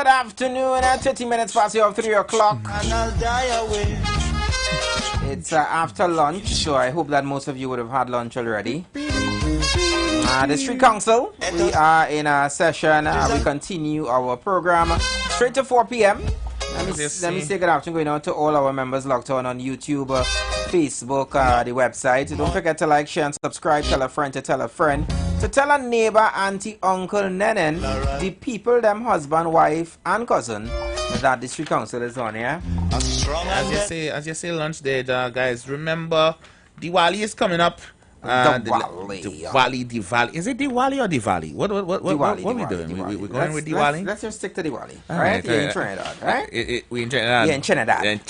good afternoon. 30 minutes past your 3 o'clock. It's after lunch, so I hope that most of you would have had lunch already. The Street Council, we are in a session. We continue our program straight to 4 p.m. Let me say good afternoon going on to all our members logged on YouTube, Facebook, the website. Don't forget to like, share, and subscribe. Tell a friend to tell a friend. To tell a neighbor, auntie, uncle, nenen, the people, them husband, wife, and cousin, that the Street Council is on here. As you say lunch there, guys, remember, Diwali is coming up. Diwali. Is it Diwali or Diwali? What are we doing? We're going with Diwali? Let's just stick to Diwali. Right? You're in Trinidad, right? We're in Trinidad. Yeah, in Trinidad.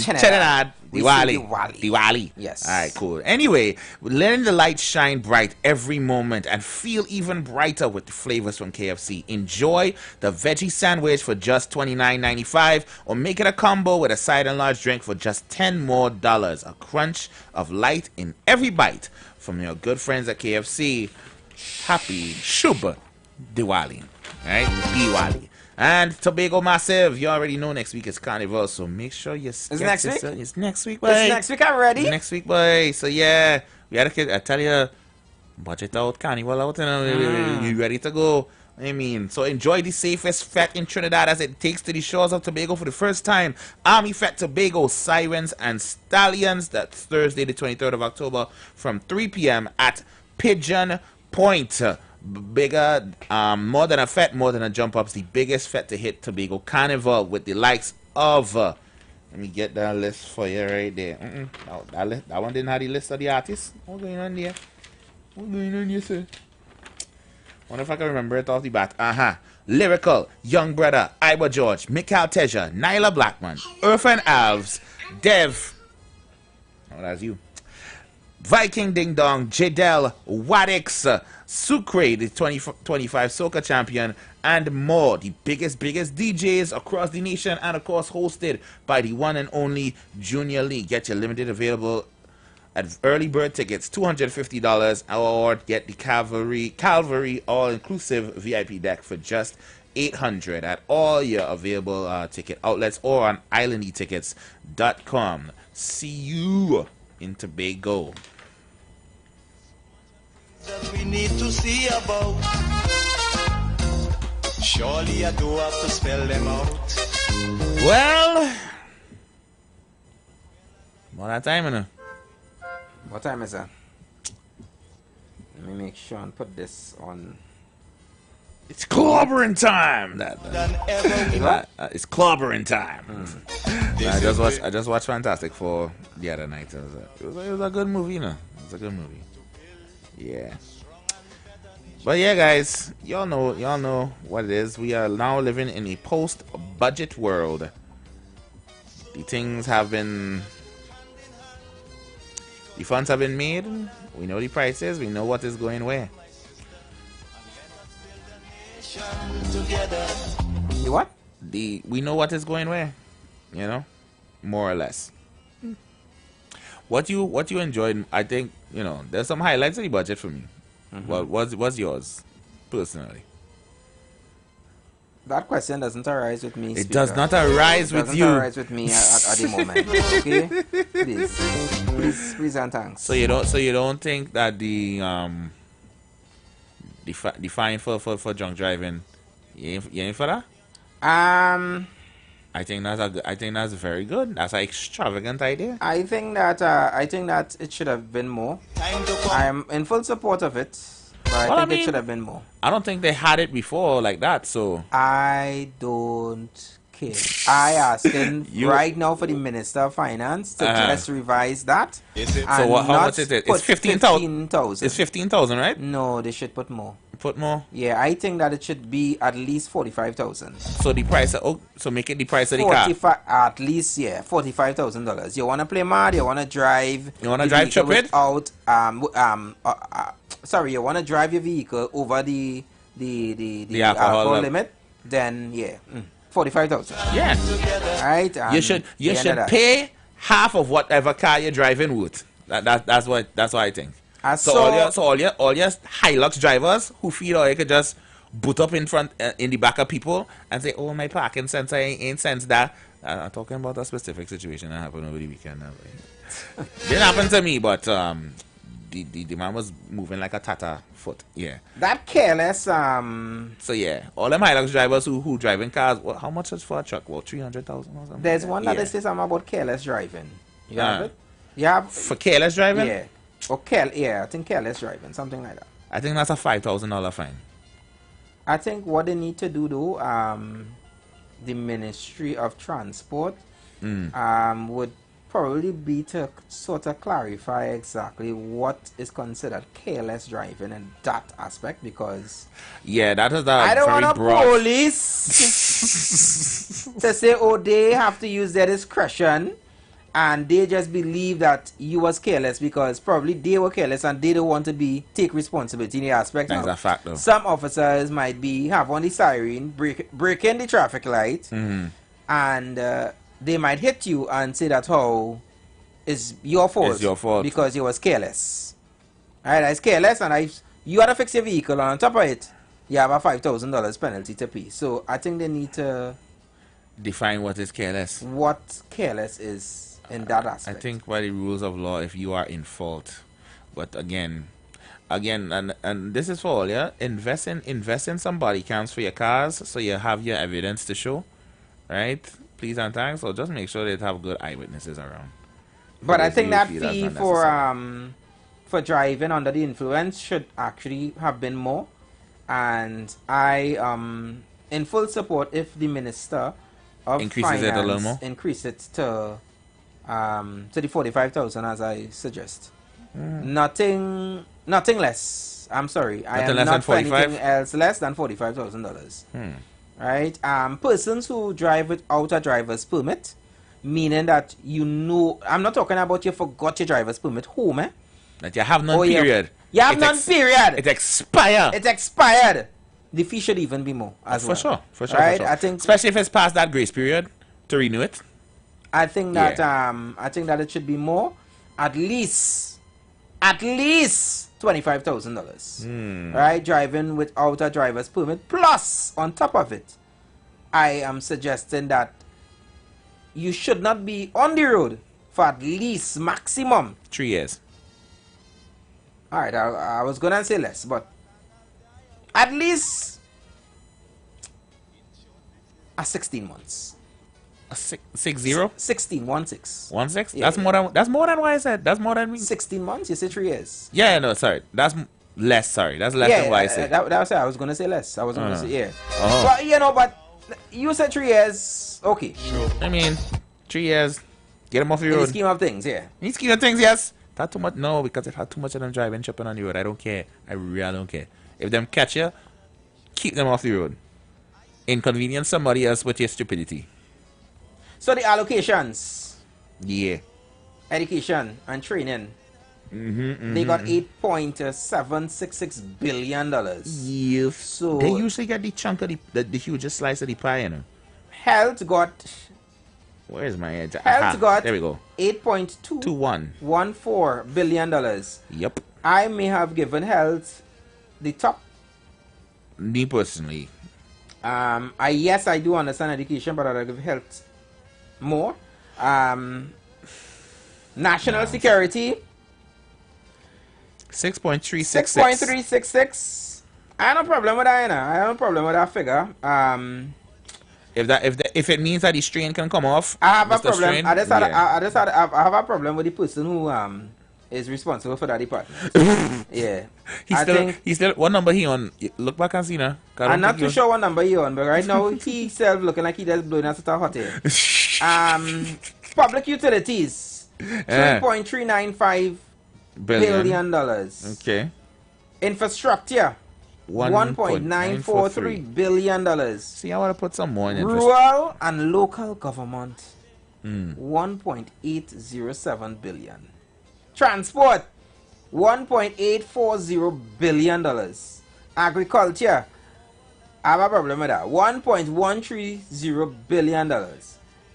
Trinidad. Diwali. Yes. All right, cool. Anyway, letting the light shine bright every moment and feel even brighter with the flavors from KFC. Enjoy the veggie sandwich for just $29.95 or make it a combo with a side and large drink for just $10 more. A crunch of light in every bite from your good friends at KFC. Happy Shubh Diwali. Right? Diwali. And Tobago Massive, you already know next week is Carnival, so make sure you It's next week? It's next week, boy. It's next week already? Next week, boy. So yeah, we had I tell you, budget out, Carnival out, you ready to go. I mean, so enjoy the safest fete in Trinidad as it takes to the shores of Tobago for the first time. Army Fete Tobago, Sirens and Stallions. That's Thursday, the 23rd of October from 3 p.m. at Pigeon Point. Bigger, more than a fete, more than a jump ups, the biggest fete to hit Tobago Carnival with the likes of let me get that list for you right there. That one didn't have the list of the artists. What's going on there? What's going on here, sir? Wonder if I can remember it off the bat. Lyrical, Young Brother, IWER George, Mikhail Teja, Nyla Blackman, Earth and Alves, Dev. Oh, that's you. Viking Ding Dong, Jadel, Wadix, Sucre, the 2025 Soca Champion, and more. The biggest DJs across the nation and, of course, hosted by the one and only Junior Lee. Get your limited available at early bird tickets, $250, or get the Calvary all-inclusive VIP deck for just $800 at all your available ticket outlets or on islandetickets.com. See you in Tobago. That we need to see about. Surely I do have to spell them out. Well, what time is it? What time is it? Let me make sure and put this on. It's clobbering time. It's clobbering time. I just watched Fantastic Four the other night. It was a good movie, you know. It was a good movie. Yeah. But yeah, guys, y'all know what it is. We are now living in a post-budget world. The funds have been made. We know the prices. We know what is going where. You what? We know what is going where. You know, more or less. What you enjoyed, I think, you know, there's some highlights of the budget for me. Well, what's yours, personally? That question doesn't arise with me. It does not arise with you. It doesn't arise with me at the moment. Okay, please and thanks. So you don't think that the fine for drunk driving, you ain't for that? I think that's very good. That's an extravagant idea. I think that it should have been more. I am in full support of it, but I think it should have been more. I don't think they had it before like that, so I don't care. I asking right now for the Minister of Finance to just revise that. So how much is it? It's 15,000. It's 15,000, right? No, they should put more. Put more? Yeah, I think that it should be at least 45,000. So the price so make it the price of the car. At least, yeah, $45,000. You wanna play mad, you wanna drive stupid? Without sorry, you wanna drive your vehicle over the alcohol limit, then yeah. 45,000. Yeah. Right. You should pay half of whatever car you're driving with. That's what I think. So all your Hilux drivers who feel like you could just boot up in front, in the back of people and say, "Oh, my parking sensor ain't sense that." I'm talking about a specific situation that happened over the weekend. Didn't happen to me, but the man was moving like a tata foot. Yeah. That careless. So yeah, all them Hilux drivers who driving cars. How much is for a truck? Well, 300,000 or something. There's one that yeah. says something about careless driving. You have it? You have for careless driving. Yeah. Or I think careless driving, something like that. I think that's a $5,000 fine. I think what they need to do though, the Ministry of Transport would probably be to sort of clarify exactly what is considered careless driving in that aspect, because yeah, that is I don't very want broad. Police to say, oh, they have to use their discretion and they just believe that you was careless because probably they were careless and they don't want to take responsibility in the aspect. That's a fact though. Some officers might have on the siren, breaking the traffic light, and they might hit you and say that it's your fault. It's your fault because you was careless. Alright, I was careless and you had to fix your vehicle, and on top of it, you have a $5,000 penalty to pay. So I think they need to define what is careless. What careless is in that aspect. I think by the rules of law, if you are in fault, but again, and this is for all, yeah. Invest in some body cams for your cars so you have your evidence to show, right? Please and thanks. So just make sure they have good eyewitnesses around. But I think that fee for driving under the influence should actually have been more, and I in full support if the Minister of increases it a little more. Increase it to the 45,000 as I suggest. Nothing less. I'm sorry. I am not for anything else less than $45,000. Right? Persons who drive without a driver's permit, meaning that I'm not talking about you forgot your driver's permit home, eh? That you have none period. You have none period. It expired. It expired. The fee should even be more as well. For sure. Right? For sure. I think, especially if it's past that grace period to renew it. I think that it should be more. At least $25,000. Right? Driving without a driver's permit. Plus, on top of it, I am suggesting that you should not be on the road for at least maximum 3 years. Alright, I was gonna say less, but at least 16 months. 6-0? 16, 1-6. 1-6? Yeah, That's more than what I said. That's more than me. 16 months? You said 3 years. Yeah, no, sorry. That's less, sorry. That's less than what I said. That was it. I was gonna say less. I was gonna say, yeah. But but you said 3 years. Okay. I mean, 3 years. Get them off the road. In the scheme of things, yeah. In the scheme of things, yes. Not too much. No, because it had too much of them driving, chipping on the road. I don't care. I really don't care. If them catch you, keep them off the road. Inconvenience somebody else with your stupidity. So the allocations. Yeah. Education and training. They got $8.766 billion. Yeah. So they usually get the chunk of the hugest slice of the pie, you know. Health got. Where's my edge? Health got. There we go. $8.214 billion. Yep. I may have given health the top. Me personally. Yes, I do understand education, but I'll give health more. National security. 6.366. 6.366. I have no problem with that, you know. I have no problem with that figure. If it means that the strain can come off, I have a problem. Strain, I have a problem with the person who is responsible for that department. Yeah. He's still what number he on? Look back and see now. I'm not too sure what number he on, but right now he self looking like he just blowing us out of hot air. Public utilities. $3.395 billion. Okay. Infrastructure. $1.943 billion. See, I want to put some more in rural and local government. $1.807 billion. Transport. $1.840 billion. Agriculture. I have a problem with that. $1.130 billion.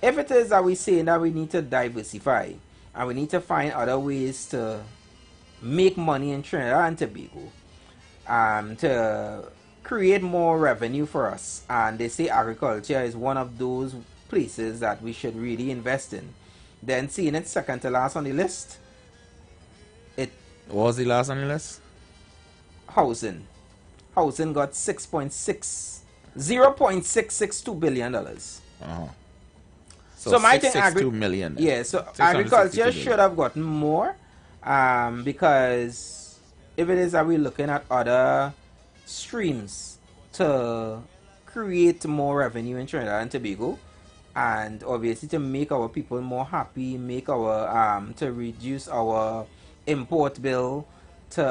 If it is that we say that we need to diversify and we need to find other ways to make money in Trinidad and Tobago, to create more revenue for us, and they say agriculture is one of those places that we should really invest in. Then seeing it second to last on the list, What was the last on the list? housing. Housing got $0.662 billion. Uh-huh. So my thing, 662 million. yeah, so 662 agriculture million. should have gotten more, because if it is that we're looking at other streams to create more revenue in Trinidad and Tobago, and obviously to make our people more happy, make our to reduce our import bill, to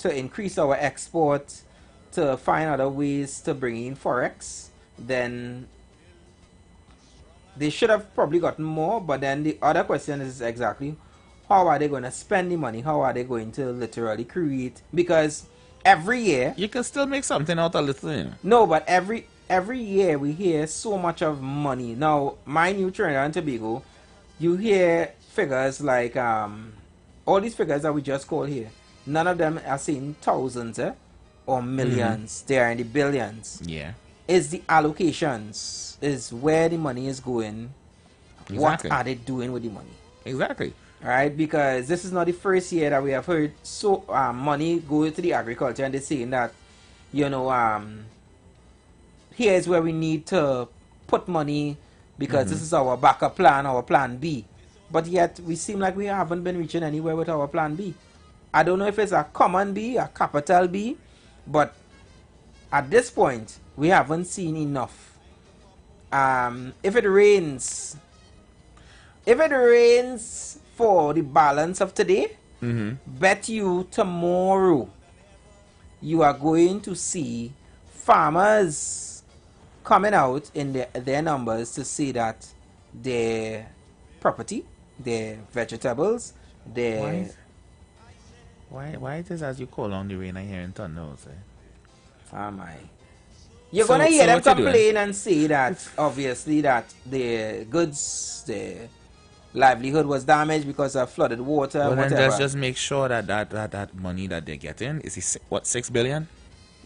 increase our export, to find other ways to bring in forex, then they should have probably gotten more. But then the other question is exactly how are they going to spend the money? How are they going to literally create? Because every year You can still make something out of little, you know. no, but every year we hear so much of money. Now, mind you, Trinidad and Tobago, you hear figures like all these figures that we just called here. None of them are saying thousands or millions. They are in the billions. Yeah. Is the allocations, is where the money is going. Exactly. What are they doing with the money? Exactly. Right, because this is not the first year that we have heard so money go to the agriculture, and they're saying that, you know, here's where we need to put money because this is our backup plan, our plan B. But yet we seem like we haven't been reaching anywhere with our plan B. I don't know if it's a common B, a capital B, but at this point we haven't seen enough. If it rains for the balance of today, bet you tomorrow you are going to see farmers coming out in their numbers to say that their property, their vegetables, their... Why it is as you call on the rain I hear in thunders, Oh my. You're So- gonna hear so them what you doing? complain and say that obviously that their goods, their livelihood was damaged because of flooded water, Well, then whatever. let's just make sure that money that they're getting is what, 6 billion?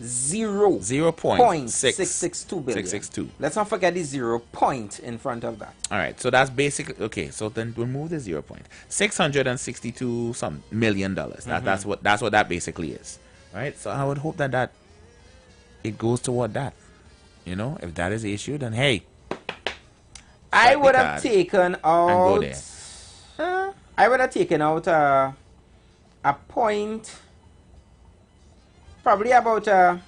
0.662 billion. 662. Let's not forget the 0 point in front of that. All right, so that's basically okay. So then remove the 0 point. $662 some million. That's what that basically is, right? So I would hope that it goes toward that. You know, if that is the issue, then hey, I the would have card taken go out. there. I would have taken out a point, probably about $1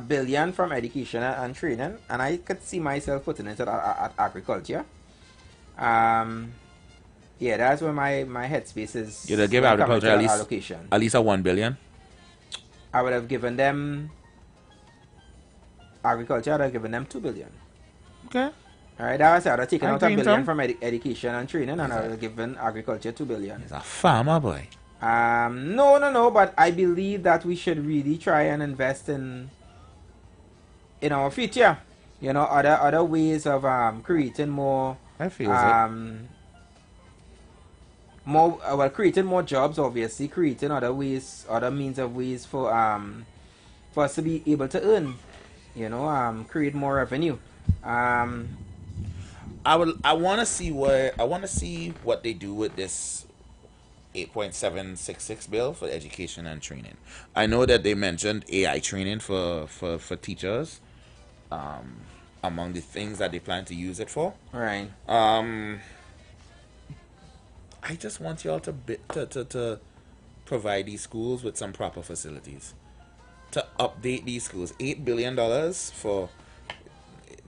billion from education and training, and I could see myself putting it at agriculture. Yeah, that's where my headspace is. You'd have give when it comes agriculture to at least allocation. a 1 billion. I would have given them agriculture. I'd have given them $2 billion. Okay. All right, that was it. I'd have taken I out $1 agree, billion Tom. from education and training, and I would have given agriculture $2 billion. He's a farmer boy. No, but I believe that we should really try and invest in our future. You know, other ways of creating more. I feel so. Creating more jobs. Obviously, creating other ways, other means of ways for us to be able to earn. You know, create more revenue. I want to see what they do with this 8.766 bill for education and training. I know that they mentioned AI training for teachers, among the things that they plan to use it for. Right. I just want y'all to provide these schools with some proper facilities, to update these schools. $8 billion for,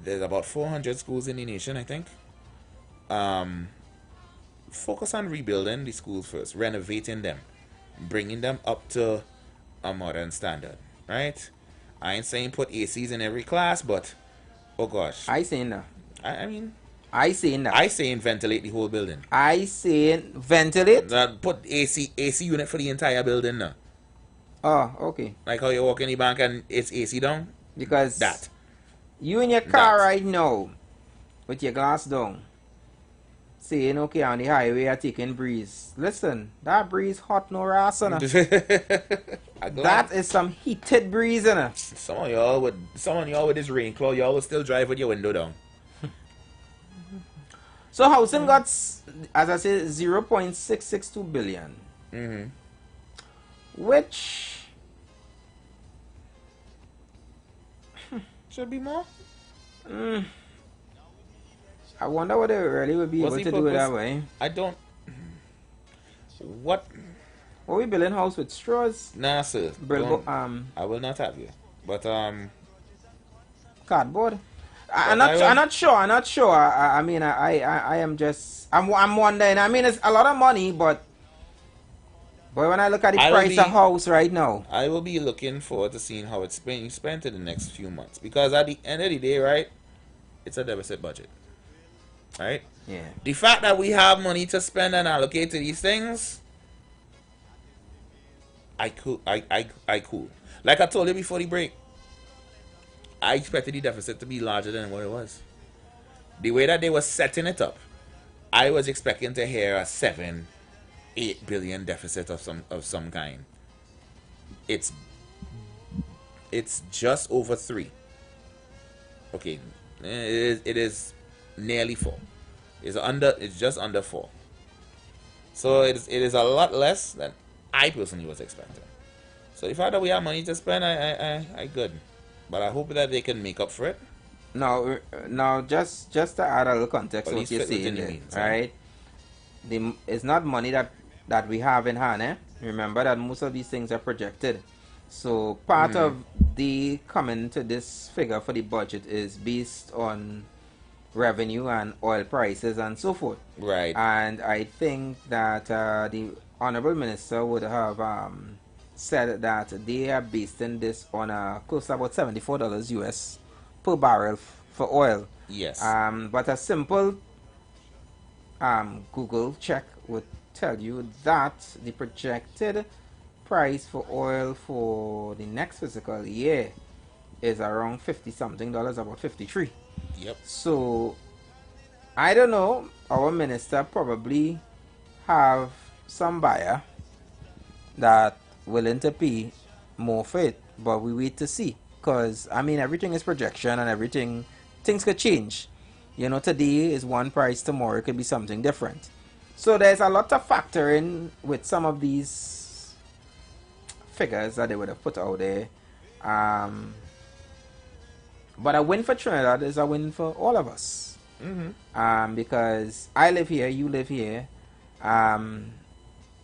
there's about 400 schools in the nation, I think. Focus on rebuilding the schools first, renovating them, bringing them up to a modern standard, right? I ain't saying put ACs in every class, but oh gosh, I saying that. I mean, I saying that. I saying ventilate the whole building. I saying ventilate. Put AC unit for the entire building now. Oh, okay. Like how you walk in the bank and it's AC down. Because That. you in your car That. right now with your glass down, saying, okay, on the highway are taking breeze. Listen, that breeze hot no ass, I'm that glad is some heated breeze, innit? some of y'all with this rain cloud, y'all will still drive with your window down. So housing got, as I said, 0.662 billion. Which Should be more. I wonder what they really would be What's able the to do it that purpose? way. I don't. What? Are we building house with straws? Nah, sir. Bilbo, Don't. I will not have you. But cardboard. I I'm not sure. I mean, I am just. I'm wondering. I mean, it's a lot of money, but boy, when I look at the I will price of be- house right now, I will be looking forward to seeing how it's being spent in the next few months. Because at the end of the day, right, it's a deficit budget. Right? yeah. The fact that we have money to spend and allocate to these things, I cool. Like I told you before the break, I expected the deficit to be larger than what it was. The way that they were setting it up, I was expecting to hear a 7-8 billion deficit of some kind. It's just over 3. Okay, it is nearly 4. It's just under 4. So it is a lot less than I personally was expecting. So the fact that we have money to spend, I good. But I hope that they can make up for it. Now, just to add a little context At to what least you're fit within saying, the there, means, right? It's not money that we have in hand, eh? Remember that most of these things are projected. So part of the coming to this figure for the budget is based on revenue and oil prices and so forth. Right. And I think that the Honorable Minister would have said that they are basing this on close to about $74 US per barrel for oil. Yes. But a simple Google check would tell you that the projected price for oil for the next fiscal year is around $50 something, about 53. Yep. So I don't know, our minister probably have some buyer that willing to pay more for it, but we wait to see, because I mean everything is projection and things could change. You know, today is one price, tomorrow it could be something different. So there's a lot to factor in with some of these figures that they would have put out there. But a win for Trinidad is a win for all of us. Because I live here, you live here.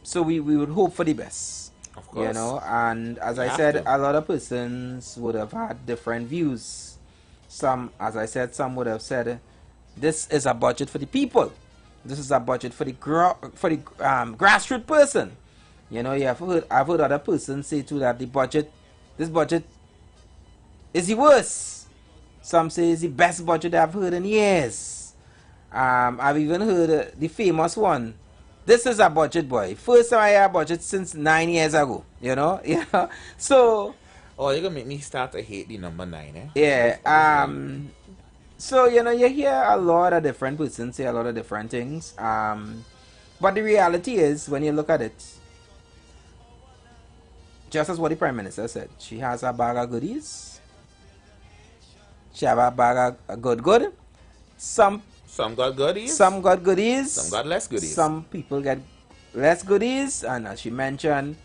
So we would hope for the best. Of course. You know, and as I have said, to. a lot of persons would have had different views. Some, as I said, some would have said, this is a budget for the people. This is a budget for the grassroots person. You know, I've heard other persons say too that this budget is the worst. Some say it's the best budget I've heard in years. I've even heard the famous one. This is a budget, boy. First time I hear a budget since 9 years ago. You know? Yeah. So. Oh, you're gonna make me start to hate the number 9, eh? Yeah. So, you know, you hear a lot of different persons say a lot of different things. But the reality is, when you look at it, just as what the Prime Minister said, she has a bag of goodies. She have a bag of good. Some got goodies. Some got goodies. Some got less goodies. Some people get less goodies. And as she mentioned,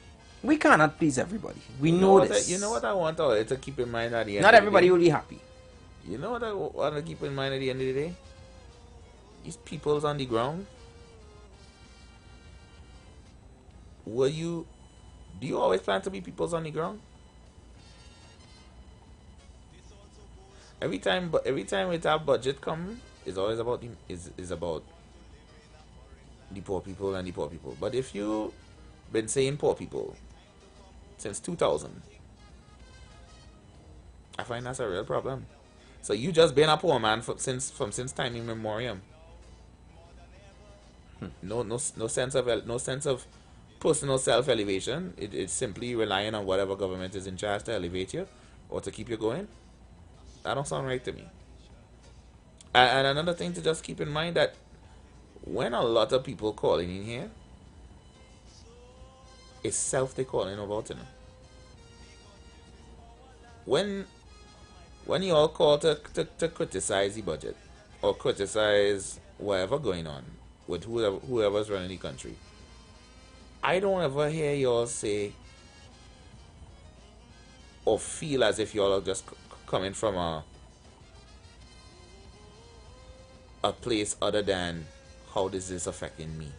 we cannot please everybody. We know this. You know what I want to keep in mind at the end Not of everybody the day? will be happy. You know what I want to keep in mind at the end of the day? These people's on the ground. Do you always plan to be people's on the ground? Every time with our budget come, it's always about about the poor people and the poor people. But if you been saying poor people since 2000, I find that's a real problem. So you just been a poor man since time immemorial. No sense of personal self-elevation. It's simply relying on whatever government is in charge to elevate you or to keep you going. That don't sound right to me. And another thing to just keep in mind, that when a lot of people calling in here, it's self they calling about, you know. When you all call to criticize the budget or criticize whatever going on with whoever's running the country, I don't ever hear y'all say or feel as if y'all are just coming from a place other than how this is affecting me.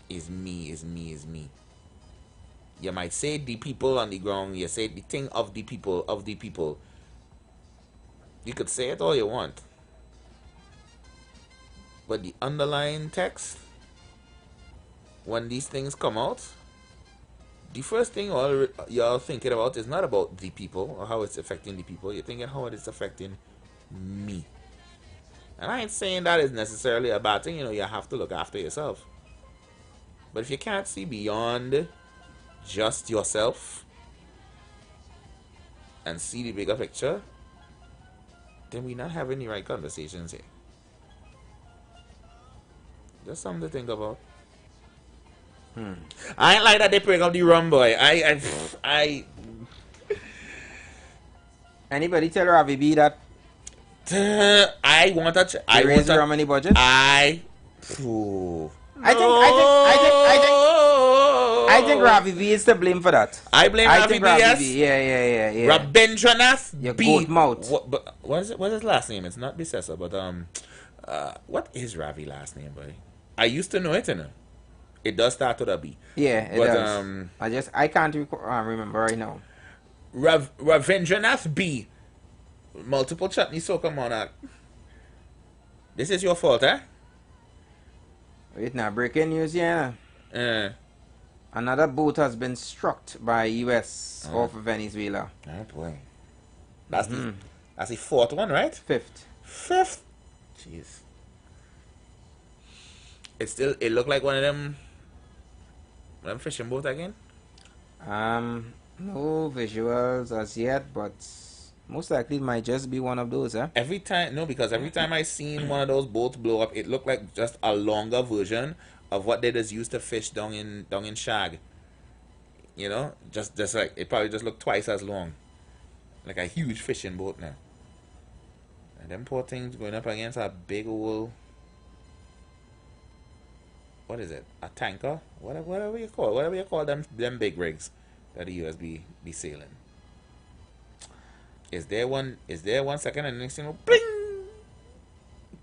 Is me. You might say the people on the ground, you say the thing of the people. You could say it all you want. But the underlying text, when these things come out, the first thing all y'all thinking about is not about the people or how it's affecting the people. You're thinking how it is affecting me. And I ain't saying that is necessarily a bad thing. You know, you have to look after yourself. But if you can't see beyond just yourself and see the bigger picture, then we're not having the right conversations here. Just something to think about. I ain't like that they bring up the rum, boy. I Anybody tell Ravi B that I want to. I raise want the to. rum money budget? I think Ravi B is to blame for that. I blame Ravi B. Yes. B. Yeah. Rabindranath Your B. goat mouth. What is it? What's his last name? It's not Bisesa, but what is Ravi last name, buddy? I used to know it, you know. It does start with a B. Yeah, it does. I can't remember right now. Ravindranath B. Multiple chutney soca monarch. This is your fault, eh? Wait now, breaking news here. Another boat has been struck by US off of Venezuela. Oh boy. That's the fourth one, right? Fifth. Jeez. It looked like one of them fishing boat again? No visuals as yet, but most likely it might just be one of those, eh? Every time I seen one of those boats blow up, it looked like just a longer version of what they just used to fish down in Shag. You know? Just like, it probably just looked twice as long. Like a huge fishing boat now. And them poor things going up against a big old... What is it? A tanker? Whatever you call them big rigs that the US be sailing. Is there 1 second and the next thing, bling,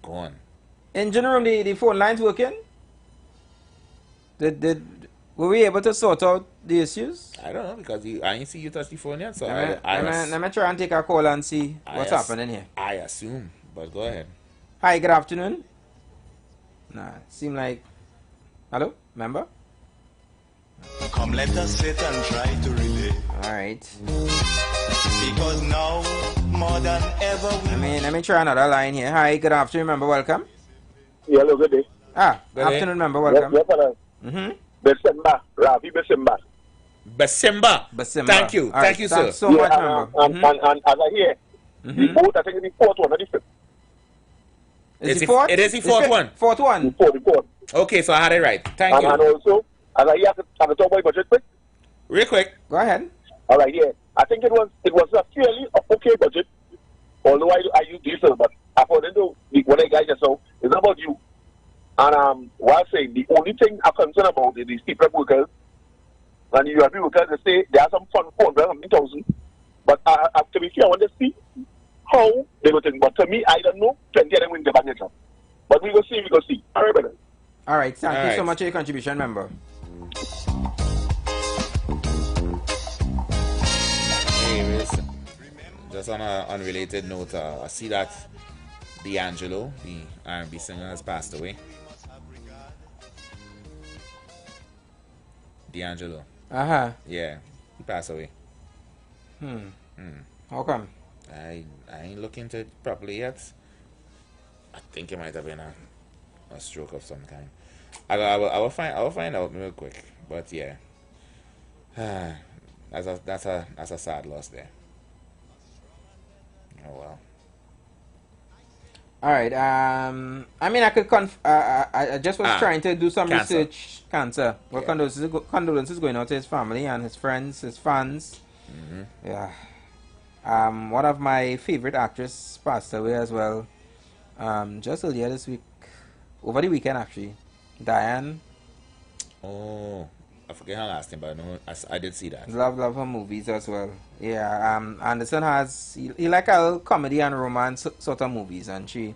gone. Engine room, the phone lines working? Were we able to sort out the issues? I don't know, because I ain't see you touch the phone yet, so let me try and take a call and see what's happening here. I assume, but go ahead. Hi, good afternoon. Nah, seem like... Hello, member? Come, let us sit and try to relate. Alright. Because now, more than ever, let me try another line here. Hi, good afternoon, member, welcome. Yeah, hello, good day. Good afternoon, member, welcome. Besimba, Ravi Besimba. Besimba. Thank you. Right, Thank you, sir. Thanks so much, member. And as I hear, the boat, I think it's the fourth one, not the fifth. Is the fourth? It is the fourth one. Fourth one. The fourth. Okay, so I had it right. Thank you. And also, as I hear, have to talk about budget quick. Real quick. Go ahead. All right, yeah. I think it was a fairly okay budget, although I use diesel, but according to what I guys just saw, it's not about you. And what I say, the only thing I'm concerned about is the steep workers. And the UAP workers, they say there are some fun for 100,000. But to be fair, I want to see how they go think. But to me, I don't know. 20 of them will get back job. But we will see. All right, brother. All right. Thank you so much for your contribution, member. Hey, listen. Just on an unrelated note, I see that D'Angelo, the R&B singer, has passed away. D'Angelo. Uh-huh. Yeah, he passed away. How come? I ain't looked into it properly yet. I think it might have been a stroke of some kind. I will find out real quick. But yeah, that's a sad loss there. Oh well. All right. I mean, I could I just was trying to do some Cancer. research. Cancer. Well, condolences going out to his family and his friends, his fans. Yeah. One of my favorite actresses passed away as well. Just earlier this week, over the weekend actually. Diane. Oh, I forget her last name, but no, I did see that. Love her movies as well. Yeah. Anderson has he like a comedy and romance sort of movies, and she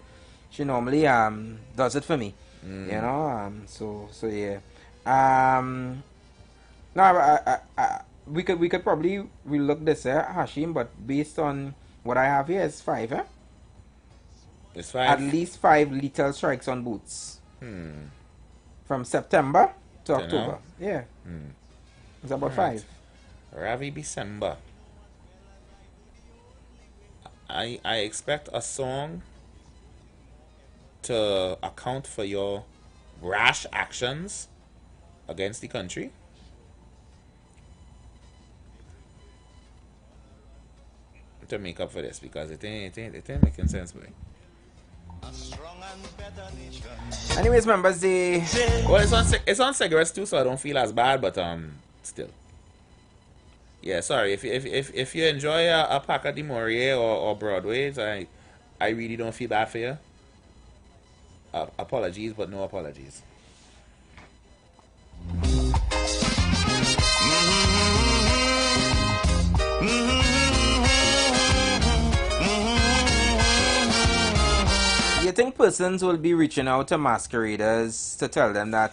normally does it for me. You know. So yeah. No, we could probably relook this Hashim, but based on what I have here, it's 5, eh? It's At 5. least 5 lethal strikes on boots. From September to To October. now? Yeah. It's about Alright. 5. Ravi December. I expect a song to account for your rash actions against the country. To make up for this, because it ain't making sense, boy. Anyways, members, Well, it's on cigarettes too, so I don't feel as bad, but still. Yeah, sorry if you enjoy a pack of Demorier or Broadway's, I really don't feel bad for you. Apologies, but no apologies. you think persons will be reaching out to masqueraders to tell them that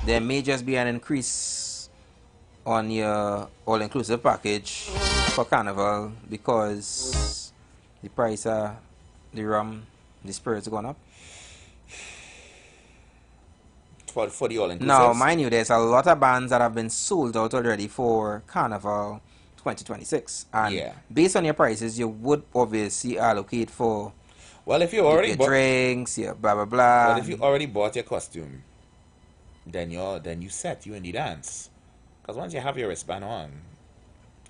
there may just be an increase on your all-inclusive package for Carnival because the price of the rum, the spirits gone up? For the all-inclusive? Now, mind you, there's a lot of bands that have been sold out already for Carnival 2026. And Yeah. based on your prices, you would obviously allocate for Well, if you already your bought, drinks, your blah, blah, blah. well, if you already bought your costume, then you set, you in the dance. Because once you have your wristband on,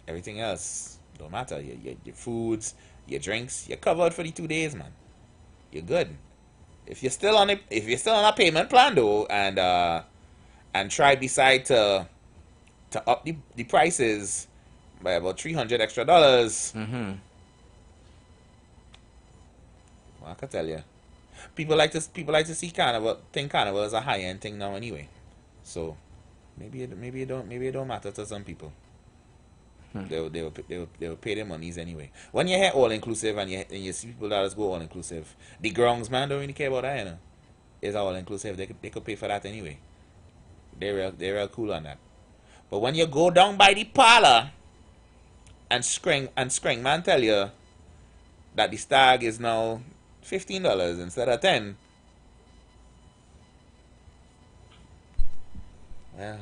everything else don't matter. Your foods, your drinks, you're covered for the 2 days, man. You're good. If you're still on a payment plan though, and decide to up the prices by about $300 extra. Well, I can tell you, people like to see think carnival is a high end thing now anyway. So maybe it don't matter to some people. They will pay their monies anyway. When you hear all inclusive and you see people that just go all inclusive, the grounds man don't really care about that, you know. It's all inclusive. They could pay for that anyway. They're real cool on that. But when you go down by the parlor and screen man tell you that the stag is now $15 instead of $10. Well,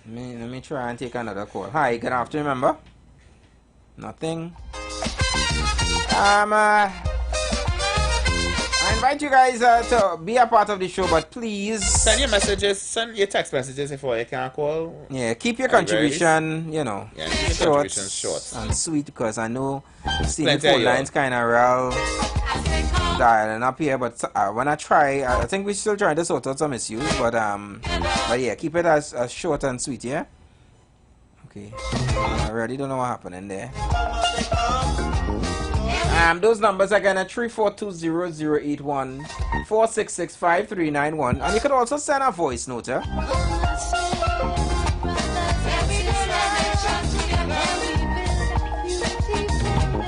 Let me try and take another call. Hi, good afternoon, remember? Nothing. I invite you guys to be a part of the show, but please send your text messages before you can call. yeah, keep your Are you contribution, keep your short contributions short. and sweet, because I know the Plenty of phone you. lines kind of real dialing up here, but when I try, I think we're still trying to sort out some issues, but yeah, keep it as short and sweet, yeah? Okay. I really don't know what happened in there. Those numbers again at 3420081 4665 and you could also send a voice note.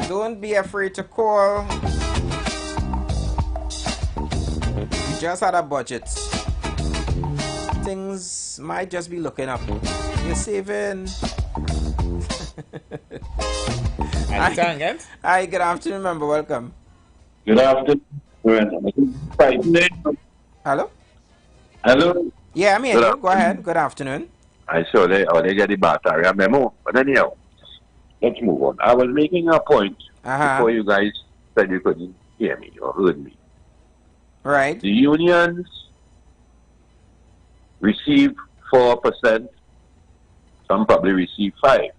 Don't be afraid to call. You just had a budget. Things might just be looking up. You're saving. Hi, good afternoon, member. Welcome. Good afternoon. Hello? Hello? Yeah, I'm here. Good Go ahead. Good afternoon. I saw they get the battery memo. But anyhow, let's move on. I was making a point before you guys said you couldn't hear me or heard me. Right. The unions receive 4%. Some probably receive 5%.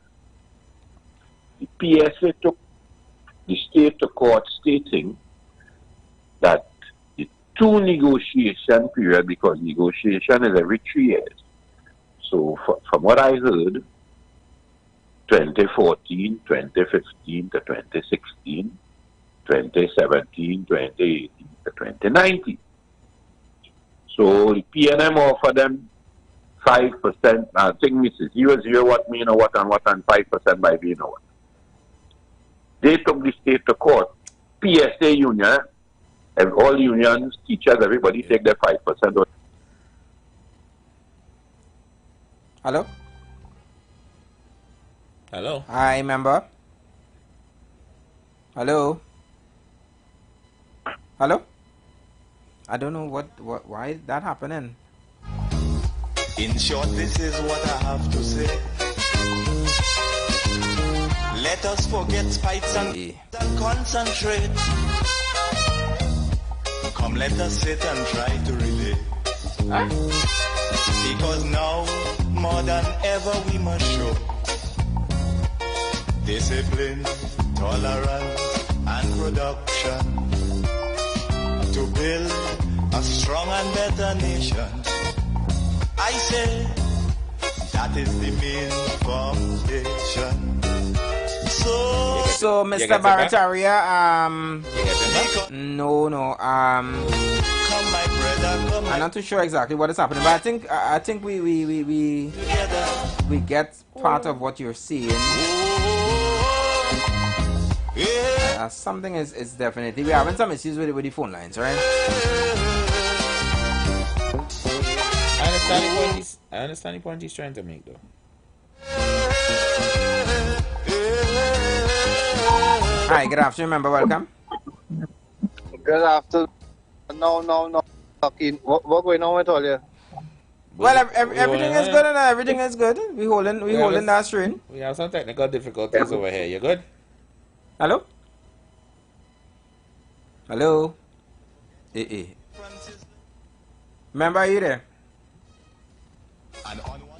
The PSA took the state to court stating that the two negotiation period, because negotiation is every 3 years. So from what I heard, 2014, 2015 to 2016, 2017, 2018 to 2019. So the PNM offer them 5%. I think Mrs. 0 what me know what and 5% by me know what. They took the state to court. PSA union, and all unions, teachers, everybody take their 5%. Hello? Hello? Hi, member. Hello? Hello? I don't know why is that happening. In short, this is what I have to say. Let us forget fights and concentrate. Come, let us sit and try to relate. Huh? Because now, more than ever, we must show discipline, tolerance, and production to build a strong and better nation. I say that is the main foundation. So Mr. Barataria, no, come my brother, come I'm not too sure exactly what is happening, but I think we get part of what you're seeing. Something is definitely, we're having some issues with the phone lines, right? I understand the point he's trying to make, though. Hi, good afternoon, member. Welcome. Good afternoon. No. Talking. What going on with all you? Well, everything is good, and everything is good. We holding that string. We have some technical difficulties over here. You good? Hello? Hello? Member, are you there?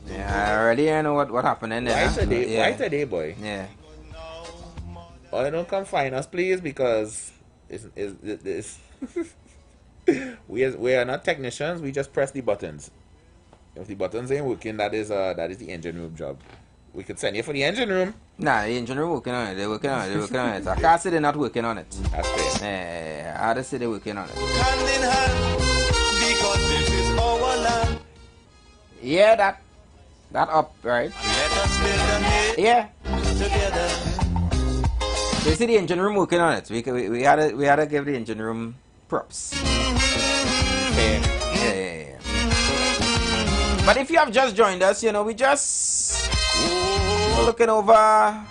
Yeah, I already know what happened in there. Why today, boy? Yeah. Oh, don't come find us, please, because it's we are not technicians. We just press the buttons. If the buttons ain't working, that is the engine room job. We could send you for the engine room. Nah, the engine room working on it. They're working on it. I can't say they're not working on it. That's fair. Yeah, I just say they're working on it. hand in hand, because this is our land. Yeah, that up, right? Let us build a nation Yeah. together. So you see the engine room working on it. We had to give the engine room props. Fair. Yeah. But if you have just joined us, we just looking over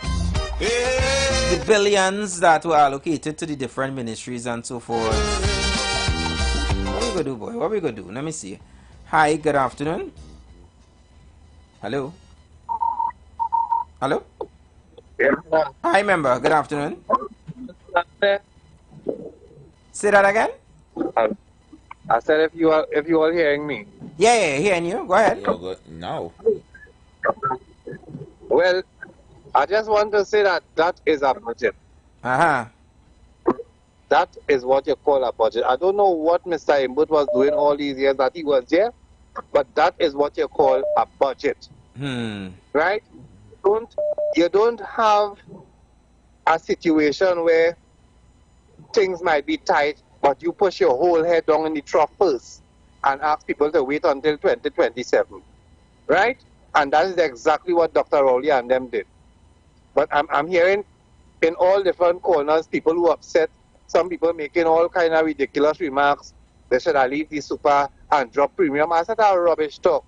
the billions that were allocated to the different ministries and so forth. What we gonna do, boy? What we gonna do? Let me see. Hi, good afternoon. Hello? Hello? Hi, member. Good afternoon. Say that again? I said if you are hearing me. Yeah, hearing you. Go ahead. You're good. No. Well, I just want to say that is a budget. Uh-huh. That is what you call a budget. I don't know what Mr. Imbut was doing all these years that he was there, but that is what you call a budget. Right? You don't have a situation where things might be tight, but you push your whole head down in the trough first and ask people to wait until 2027. Right? And that is exactly what Dr. Rowley and them did. But I'm hearing in all different corners people who are upset, some people making all kind of ridiculous remarks. They should have leave the super and drop premium. I said that rubbish talk.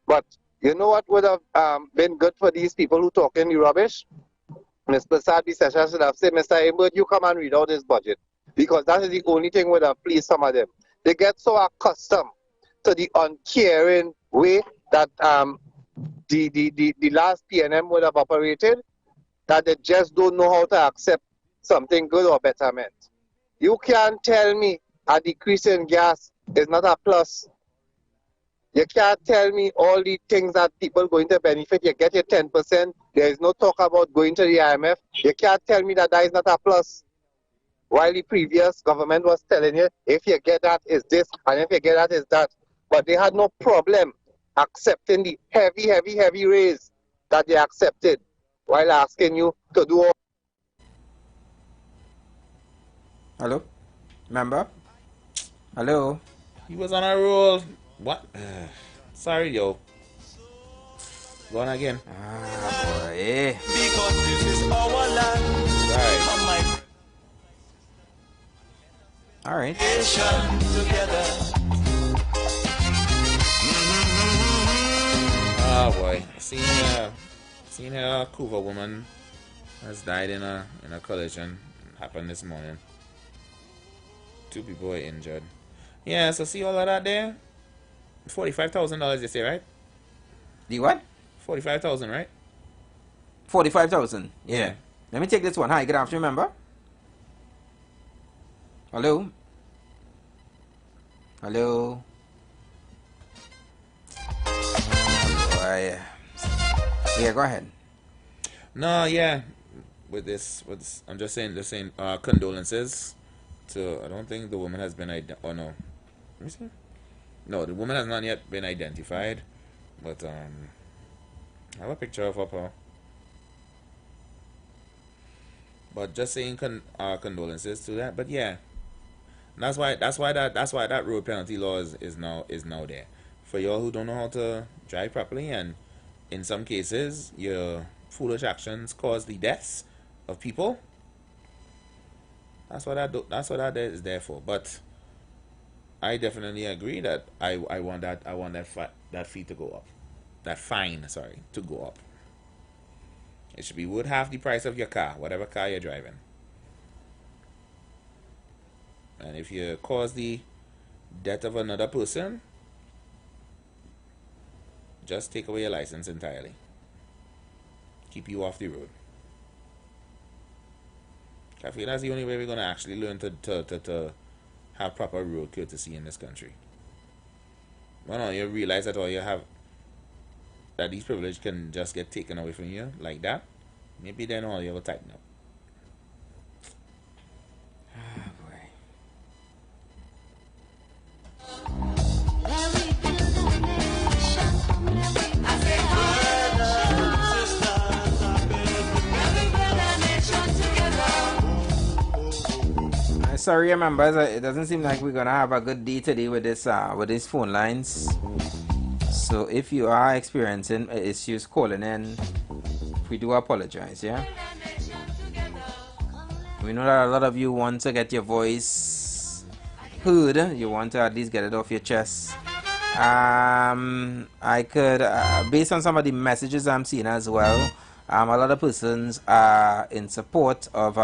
But you know what would have been good for these people who talking the rubbish? Mr. Sadbi Session should have said, Mr. Imbert, you come and read out this budget. Because that is the only thing would have pleased some of them. They get so accustomed to the uncaring way that the last PNM would have operated that they just don't know how to accept something good or betterment. You can't tell me a decrease in gas is not a plus. You can't tell me all the things that people going to benefit. You get your 10%. There is no talk about going to the IMF. You can't tell me that is not a plus. While the previous government was telling you, if you get that, is this, and if you get that, is that. But they had no problem accepting the heavy raise that they accepted while asking you to do all. Hello? Remember? Hello? He was on a roll. What? Sorry, yo. Go on again. Ah, boy. Because this is our land. Right. Come my All right. nation together. Oh boy. Seen a Cougar woman has died in a collision. Happened this morning. 2 people were injured. Yeah, so see all of that there? $45,000 you say, right? The what? 45,000, right? 45,000. Yeah. Let me take this one. Hi, good afternoon, remember? Hello? Hello? Boy. Yeah, go ahead. No, yeah. With this, I'm just saying condolences to. I don't think the woman has been oh no, let me see. No, the woman has not yet been identified, but I have a picture of her. But just saying condolences to that. But yeah, that's why that road penalty law is now there for y'all who don't know how to drive properly, and in some cases your foolish actions cause the deaths of people. That's what that is there for. But I definitely agree that I want that fee to go up. That fine, sorry, to go up. It should be worth half the price of your car, whatever car you're driving. And if you cause the death of another person, just take away your license entirely. Keep you off the road. I feel that's the only way we're going to actually learn to have proper road courtesy in this country. Well, you realize that all you have, that these privileges can just get taken away from you like that, maybe then all you will tighten up. Oh, boy. Sorry, members. It doesn't seem like we're gonna have a good day today with this with these phone lines. So if you are experiencing issues calling in, we do apologize. Yeah. We know that a lot of you want to get your voice heard. You want to at least get it off your chest. I could, based on some of the messages I'm seeing as well, a lot of persons are in support of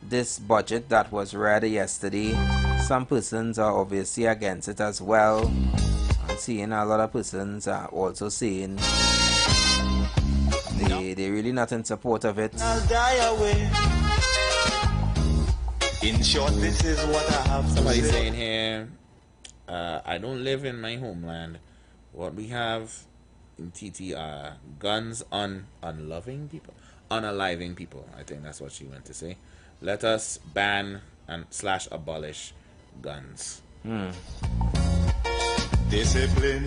this budget that was read yesterday. Some persons are obviously against it as well. I'm seeing a lot of persons are also saying they're really not in support of it. I'll die away. In short, this is what I have to Somebody say. saying here, I don't live in my homeland. What we have in TT are guns on unloving people, unaliving people. I think that's what she went to say. Let us ban and / abolish guns. Discipline,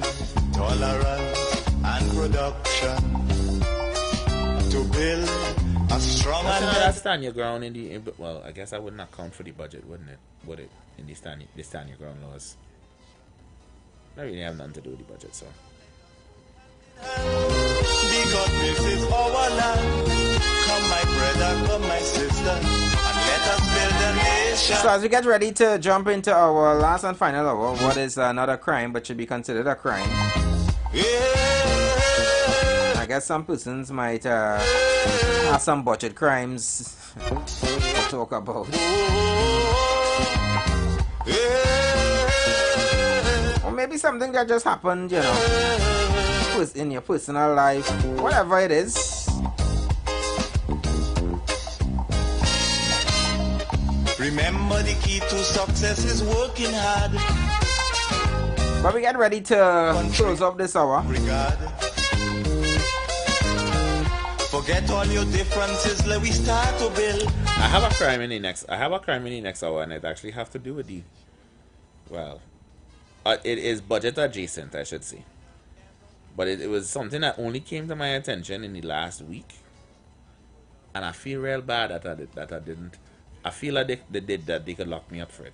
tolerance, and production to build a strong What's and that stand your ground in the? Well, I guess I would not count for the budget, wouldn't it? Would it in the stand your ground laws? I really have nothing to do with the budget, so. because this is our land. Come my brother, come my sister, and let us build a nation. So as we get ready to jump into our last and final hour, what is not a crime but should be considered a crime? Yeah. I guess some persons might have some budget crimes to talk about. Or maybe something that just happened, you know, in your personal life, whatever it is. Remember, the key to success is working hard. But we get ready to close up this hour. Regard. Forget all your differences, let we start to build. I have a crime in the next hour, and it actually have to do with the, well, it is budget adjacent, I should say. But it was something that only came to my attention in the last week, and I feel real bad that I didn't. I feel like they did that. They could lock me up for it.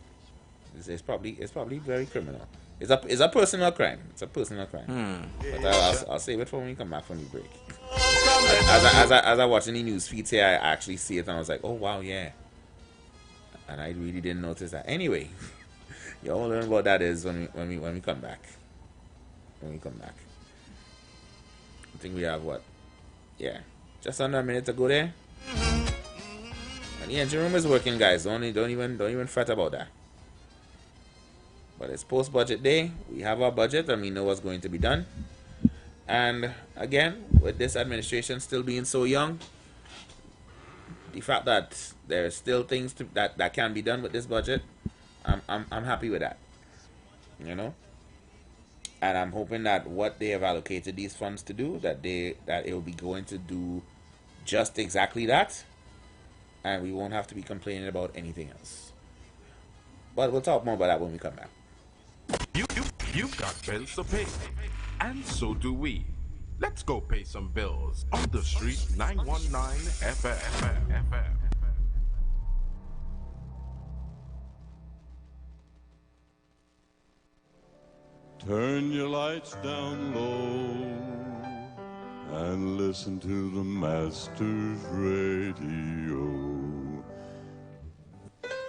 It's probably very criminal. It's a personal crime. It's a personal crime. But I'll save it for when we come back from the break. As I watching the news feeds here, I actually see it and I was like, oh wow, yeah. And I really didn't notice that. Anyway, you'll learn what that is when we come back. When we come back. I think we have what? Yeah, just under a minute to go there. And the engine room is working, guys. Don't even fret about that. But it's post-budget day. We have our budget and we know what's going to be done. And again, with this administration still being so young, the fact that there are still things that can be done with this budget, I'm happy with that. You know? And I'm hoping that what they have allocated these funds to do, that it will be going to do just exactly that, and we won't have to be complaining about anything else. But we'll talk more about that when we come back. You've got bills to pay, and so do we. Let's go pay some bills on the street. 919 FM. Turn your lights down low and listen to the Master's Radio.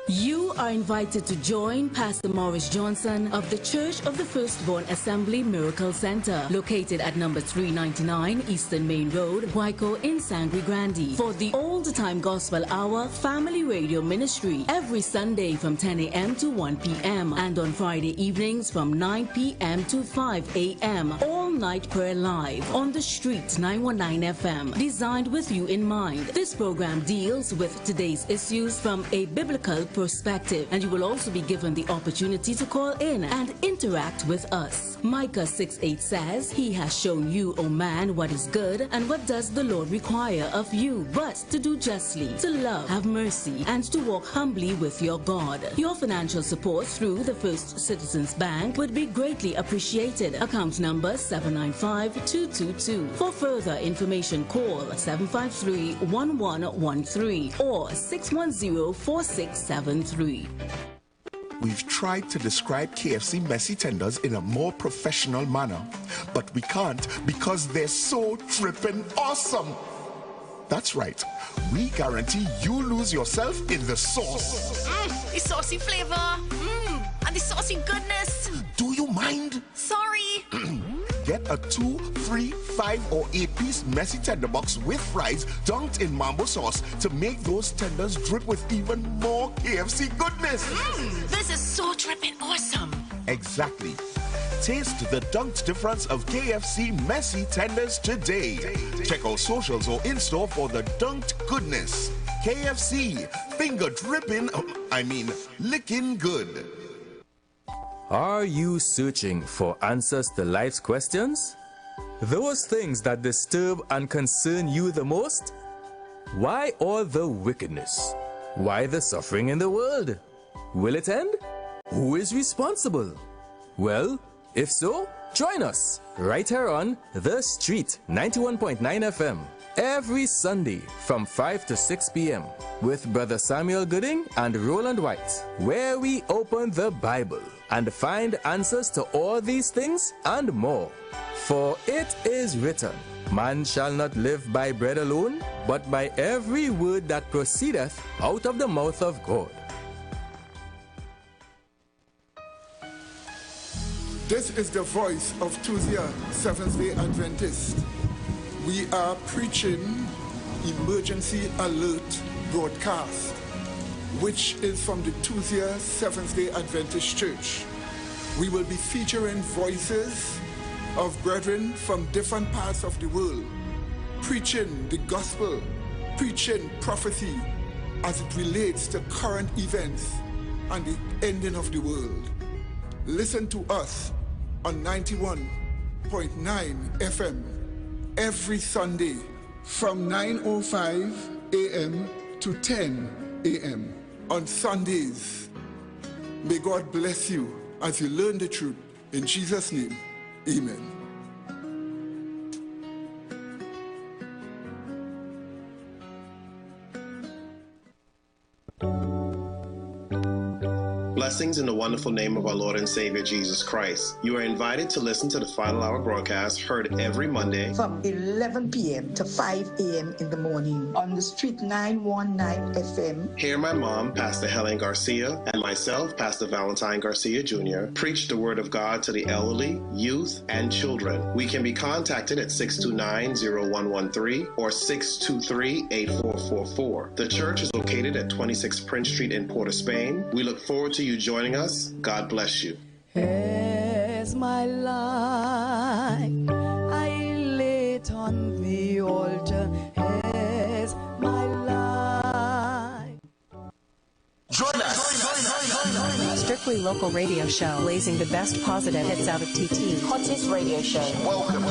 You are invited to join Pastor Morris Johnson of the Church of the Firstborn Assembly Miracle Center, located at number 399 Eastern Main Road, Waiko in Sangre Grande, for the Old Time Gospel Hour Family Radio Ministry every Sunday from 10 a.m. to 1 p.m. and on Friday evenings from 9 p.m. to 5 a.m. All night prayer live on the street 919 FM, designed with you in mind. This program deals with today's issues from a biblical perspective, and you will also be given the opportunity to call in and interact with us. Micah 6:8 says, "He has shown you, O man, what is good, and what does the Lord require of you, but to do justly, to love, have mercy, and to walk humbly with your God." Your financial support through the First Citizens Bank would be greatly appreciated. Account number 795-222. For further information, call 753-1113 or 610-4673. We've tried to describe KFC messy tenders in a more professional manner, but we can't because they're so trippin' awesome. That's right. We guarantee you lose yourself in the sauce. The saucy flavor. And the saucy goodness. Do you mind? Sorry. Get a 2, 3, 5, or 8-piece messy tender box with fries dunked in mambo sauce to make those tenders drip with even more KFC goodness. This is so trippin' awesome. Exactly. Taste the dunked difference of KFC messy tenders today. Check our socials or in-store for the dunked goodness. KFC, finger dripping, licking good. Are you searching for answers to life's questions? Those things that disturb and concern you the most? Why all the wickedness? Why the suffering in the world? Will it end? Who is responsible? Well, if so, join us right here on The Street 91.9 FM every Sunday from 5 to 6 p.m. with Brother Samuel Gooding and Roland White, where we open the Bible and find answers to all these things and more. For it is written, "Man shall not live by bread alone, but by every word that proceedeth out of the mouth of God." This is the voice of Tuesday Seventh-day Adventist. We are preaching Emergency Alert broadcast, which is from the Tuesday Seventh-day Adventist Church. We will be featuring voices of brethren from different parts of the world, preaching the gospel, preaching prophecy as it relates to current events and the ending of the world. Listen to us on 91.9 FM every Sunday from 9:05 a.m. to 10 a.m. on Sundays. May God bless you as you learn the truth. In Jesus' name, amen. Blessings in the wonderful name of our Lord and Savior Jesus Christ. You are invited to listen to the Final Hour broadcast heard every Monday from 11 p.m. to 5 a.m. in the morning on the Street 919 FM. Hear my mom, Pastor Helen Garcia, and myself, Pastor Valentine Garcia Jr., preach the Word of God to the elderly, youth, and children. We can be contacted at 629-0113 or 623-8444. The church is located at 26 Prince Street in Port of Spain. We look forward to you joining us. God bless you. As my life I lay it on the altar, as my life. Join us. Strictly local radio show, blazing the best positive hits out of TT. Hottest radio show. Welcome.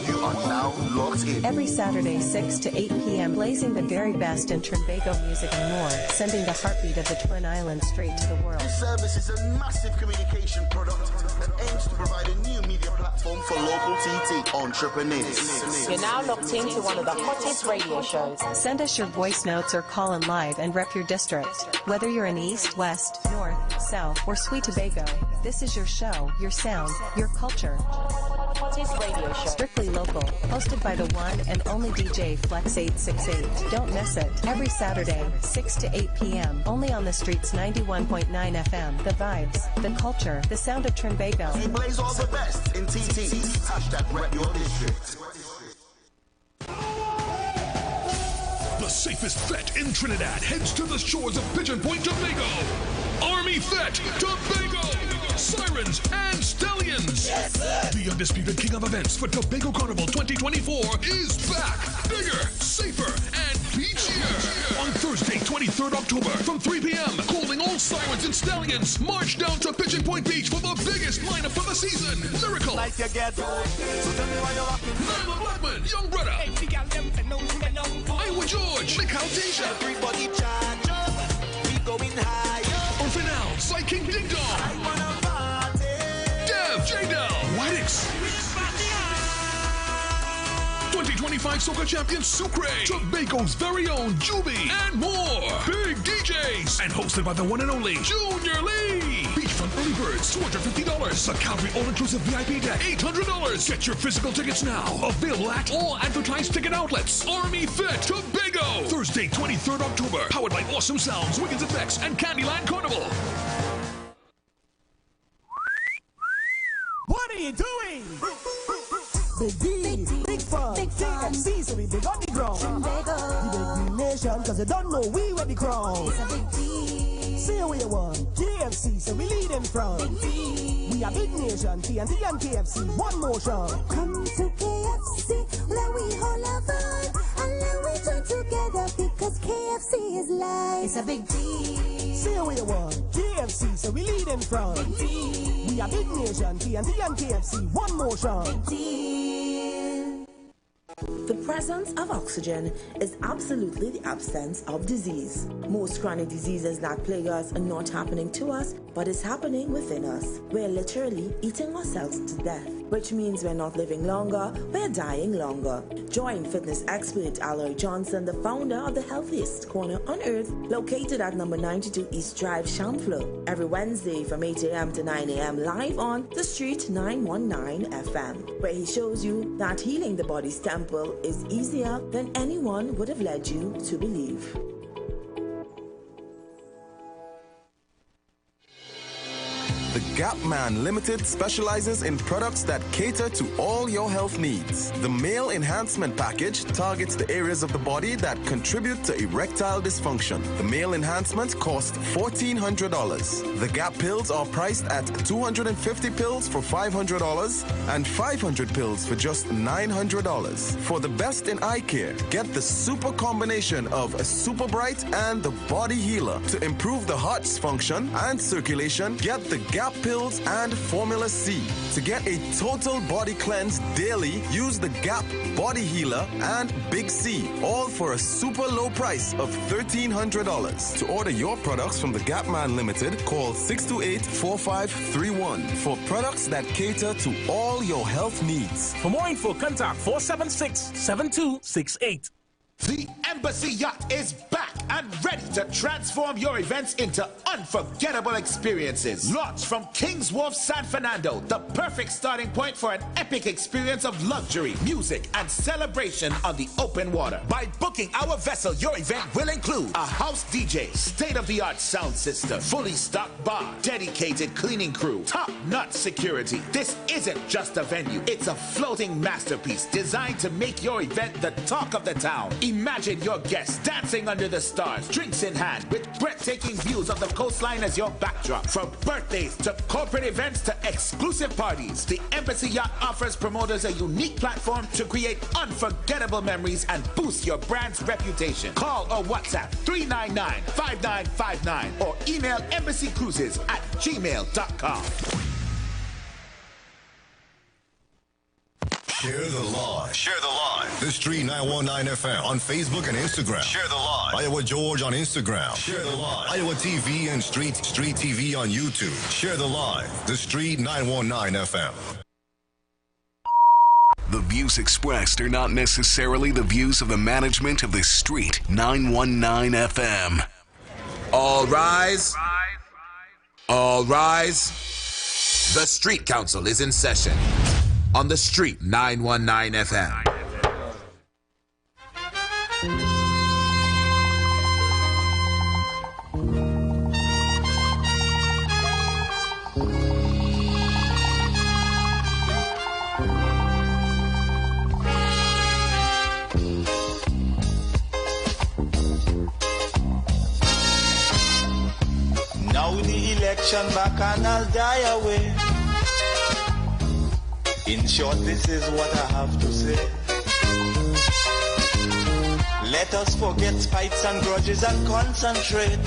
You are now locked in. Every Saturday, 6 to 8 p.m., blazing the very best in Trinbago music and more, sending the heartbeat of the Twin Islands straight to the world. This service is a massive communication product that aims to provide a new media platform for local TT entrepreneurs. You're now locked into one of the hottest radio shows. Send us your voice notes or call in live and rep your district. Whether you're in East, West, North, South, or Sweet Tobago, this is your show, your sound, your culture. Hottest radio show. Strictly local, hosted by the one and only DJ Flex 868. Don't miss it. Every Saturday, 6 to 8 p.m. Only on the Streets 91.9 FM. The vibes, the culture, the sound of Trinbago. We blaze all the best in TT. Hashtag rep your district. The safest vet in Trinidad heads to the shores of Pigeon Point, Tobago. Army Vet Tobago. Sirens and Stallions. Yes, sir. The undisputed king of events for Tobago Carnival 2024 is back. Bigger, safer, and beachier. On Thursday, 23rd October, from 3 p.m., calling all Sirens and Stallions, march down to Pigeon Point Beach for the biggest lineup for the season. Lyrical. Like you get so tell me why you're rocking. Nyla Blackman, Young Brother. IWER George, Mikhail Deja. Everybody charge up. We going higher. Orphanal, Psy King Ding Dong. I wanna party. Dev, J-Del, Whitix. 2025 Soca Champion Sucre, Tobago's very own Juby, and more. Big DJs, and hosted by the one and only Junior Lee. Beachfront early birds, $250. A Calgary all-inclusive VIP deck, $800. Get your physical tickets now. Available at all advertised ticket outlets. Army Fit Tobago. Thursday, 23rd October. Powered by Awesome Sounds, Wiggins Effects, and Candyland Carnival. What are you doing? Big D, big fun, KFC, so we big on the ground. The big nation, cause you don't know we were the crown. Say what you want, KFC, so we lead in front. We are big nation, TNT and KFC, one motion. Come to KFC, let we hold our fun, and let we join together, because KFC is life. It's a big D. Say what you want, KFC, so we lead in front. We are big nation, TNT and KFC, one motion. The presence of oxygen is absolutely the absence of disease. Most chronic diseases that plague us are not happening to us, but is happening within us. We're literally eating ourselves to death, which means we're not living longer, we're dying longer. Join fitness expert Aloy Johnson, the founder of the healthiest corner on earth, located at number 92 East Drive, Champlain, every Wednesday from 8 a.m. to 9 a.m. live on the Street 919 FM, where he shows you that healing the body's temple is easier than anyone would have led you to believe. The Gap Man Limited specializes in products that cater to all your health needs. The Male Enhancement Package targets the areas of the body that contribute to erectile dysfunction. The Male Enhancement costs $1,400. The Gap pills are priced at 250 pills for $500 and 500 pills for just $900. For the best in eye care, get the super combination of a Super Bright and the Body Healer. To improve the heart's function and circulation, get the Gap Gap Pills and Formula C. To get a total body cleanse daily, use the Gap Body Healer and Big C, all for a super low price of $1,300. To order your products from the Gap Man Limited, call 628-4531 for products that cater to all your health needs. For more info, contact 476-7268. The Embassy Yacht is back and ready to transform your events into unforgettable experiences. Launched from Kings Wharf, San Fernando, the perfect starting point for an epic experience of luxury, music, and celebration on the open water. By booking our vessel, your event will include a house DJ, state-of-the-art sound system, fully stocked bar, dedicated cleaning crew, top-notch security. This isn't just a venue, it's a floating masterpiece designed to make your event the talk of the town. Imagine your guests dancing under the stars, drinks in hand, with breathtaking views of the coastline as your backdrop. From birthdays to corporate events to exclusive parties, the Embassy Yacht offers promoters a unique platform to create unforgettable memories and boost your brand's reputation. Call or WhatsApp 399-5959 or email embassycruises@gmail.com. Share the live. Share the live. The Street 919 FM on Facebook and Instagram. Share the live. Iowa George on Instagram. Share the live. Iowa TV and Street TV on YouTube. Share the live. The Street 919 FM. The views expressed are not necessarily the views of the management of the Street 919 FM. All rise. All rise. The Street Council is in session on the Street 919 FM. Now the election bacchanal die away. In short, this is what I have to say. Let us forget spites and grudges and concentrate.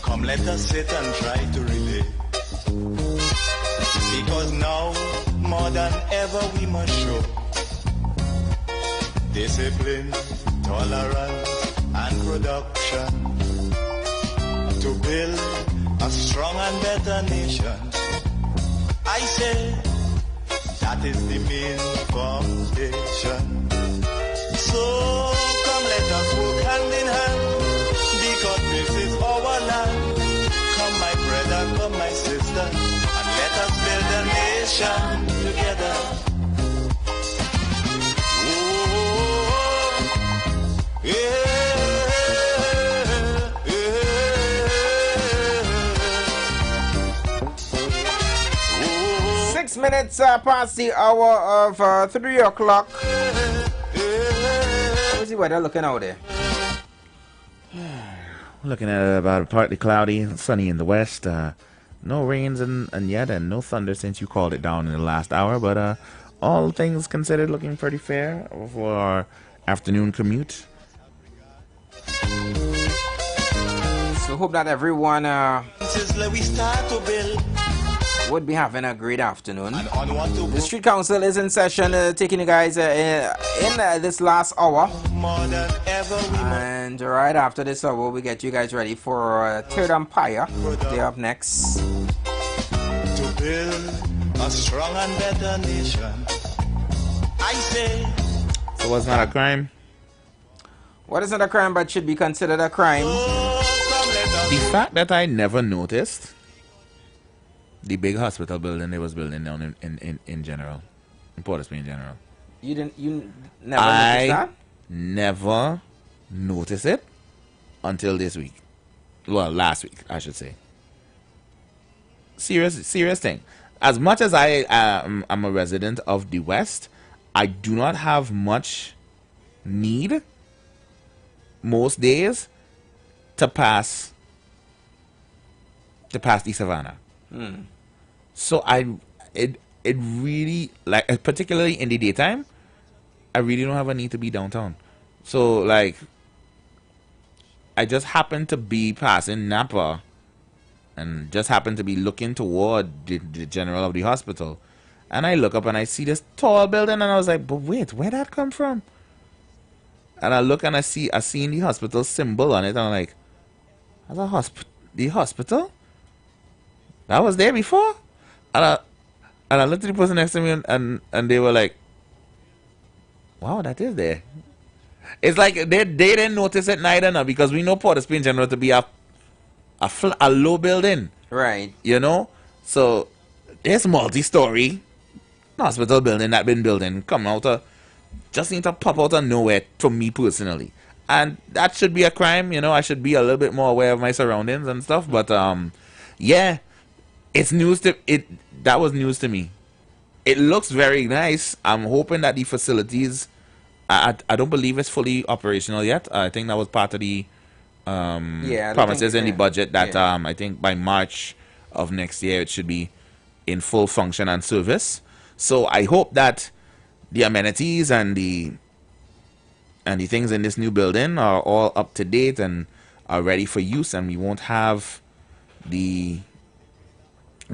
Come, let us sit and try to relate. Because now, more than ever, we must show discipline, tolerance, and production to build a strong and better nation. I say that is the main foundation. So come, let us work hand in hand, because this is our land. Come, my brother, come, my sister, and let us build a nation together. Oh, yeah. 6 minutes past the hour of 3 o'clock. How's the weather looking out there? Looking at it about partly cloudy, sunny in the west. No rains and yet, and no thunder since you called it down in the last hour. But all things considered, looking pretty fair for our afternoon commute. So hope that everyone would be having a great afternoon. The Street Council is in session, taking you guys in this last hour. And right after this hour, we get you guys ready for Third Empire. They're up next. To build a strong and better nation, I say. So what's not a crime? What is not a crime but should be considered a crime? The fact that I never noticed the big hospital building they was building down in general, in Port of Spain in general. You never noticed that? Never noticed it until this week. Well, last week, I should say. Serious thing. As much as I am a resident of the West, I do not have much need most days to pass the savannah. So it really, like, particularly in the daytime, I really don't have a need to be downtown. So like, I just happened to be passing Napa and just happened to be looking toward the general of the hospital. And I look up and I see this tall building, and I was like, but wait, where'd that come from? And I look and I seen the hospital symbol on it, and I'm like, that's the hospital? That was there before? And I looked at the person next to me, and they were like, wow, that is there. It's like they didn't notice it neither, now, because we know Port of Spain General to be a low building. Right. You know? So there's multi-story hospital building that been building come out of, just need to pop out of nowhere to me personally. And that should be a crime, you know. I should be a little bit more aware of my surroundings and stuff. But yeah, it's news to it. That was news to me. It looks very nice. I'm hoping that the facilities, I don't believe it's fully operational yet. I think that was part of the promises in the budget that I think by March of next year it should be in full function and service. So I hope that the amenities and the things in this new building are all up to date and are ready for use, and we won't have the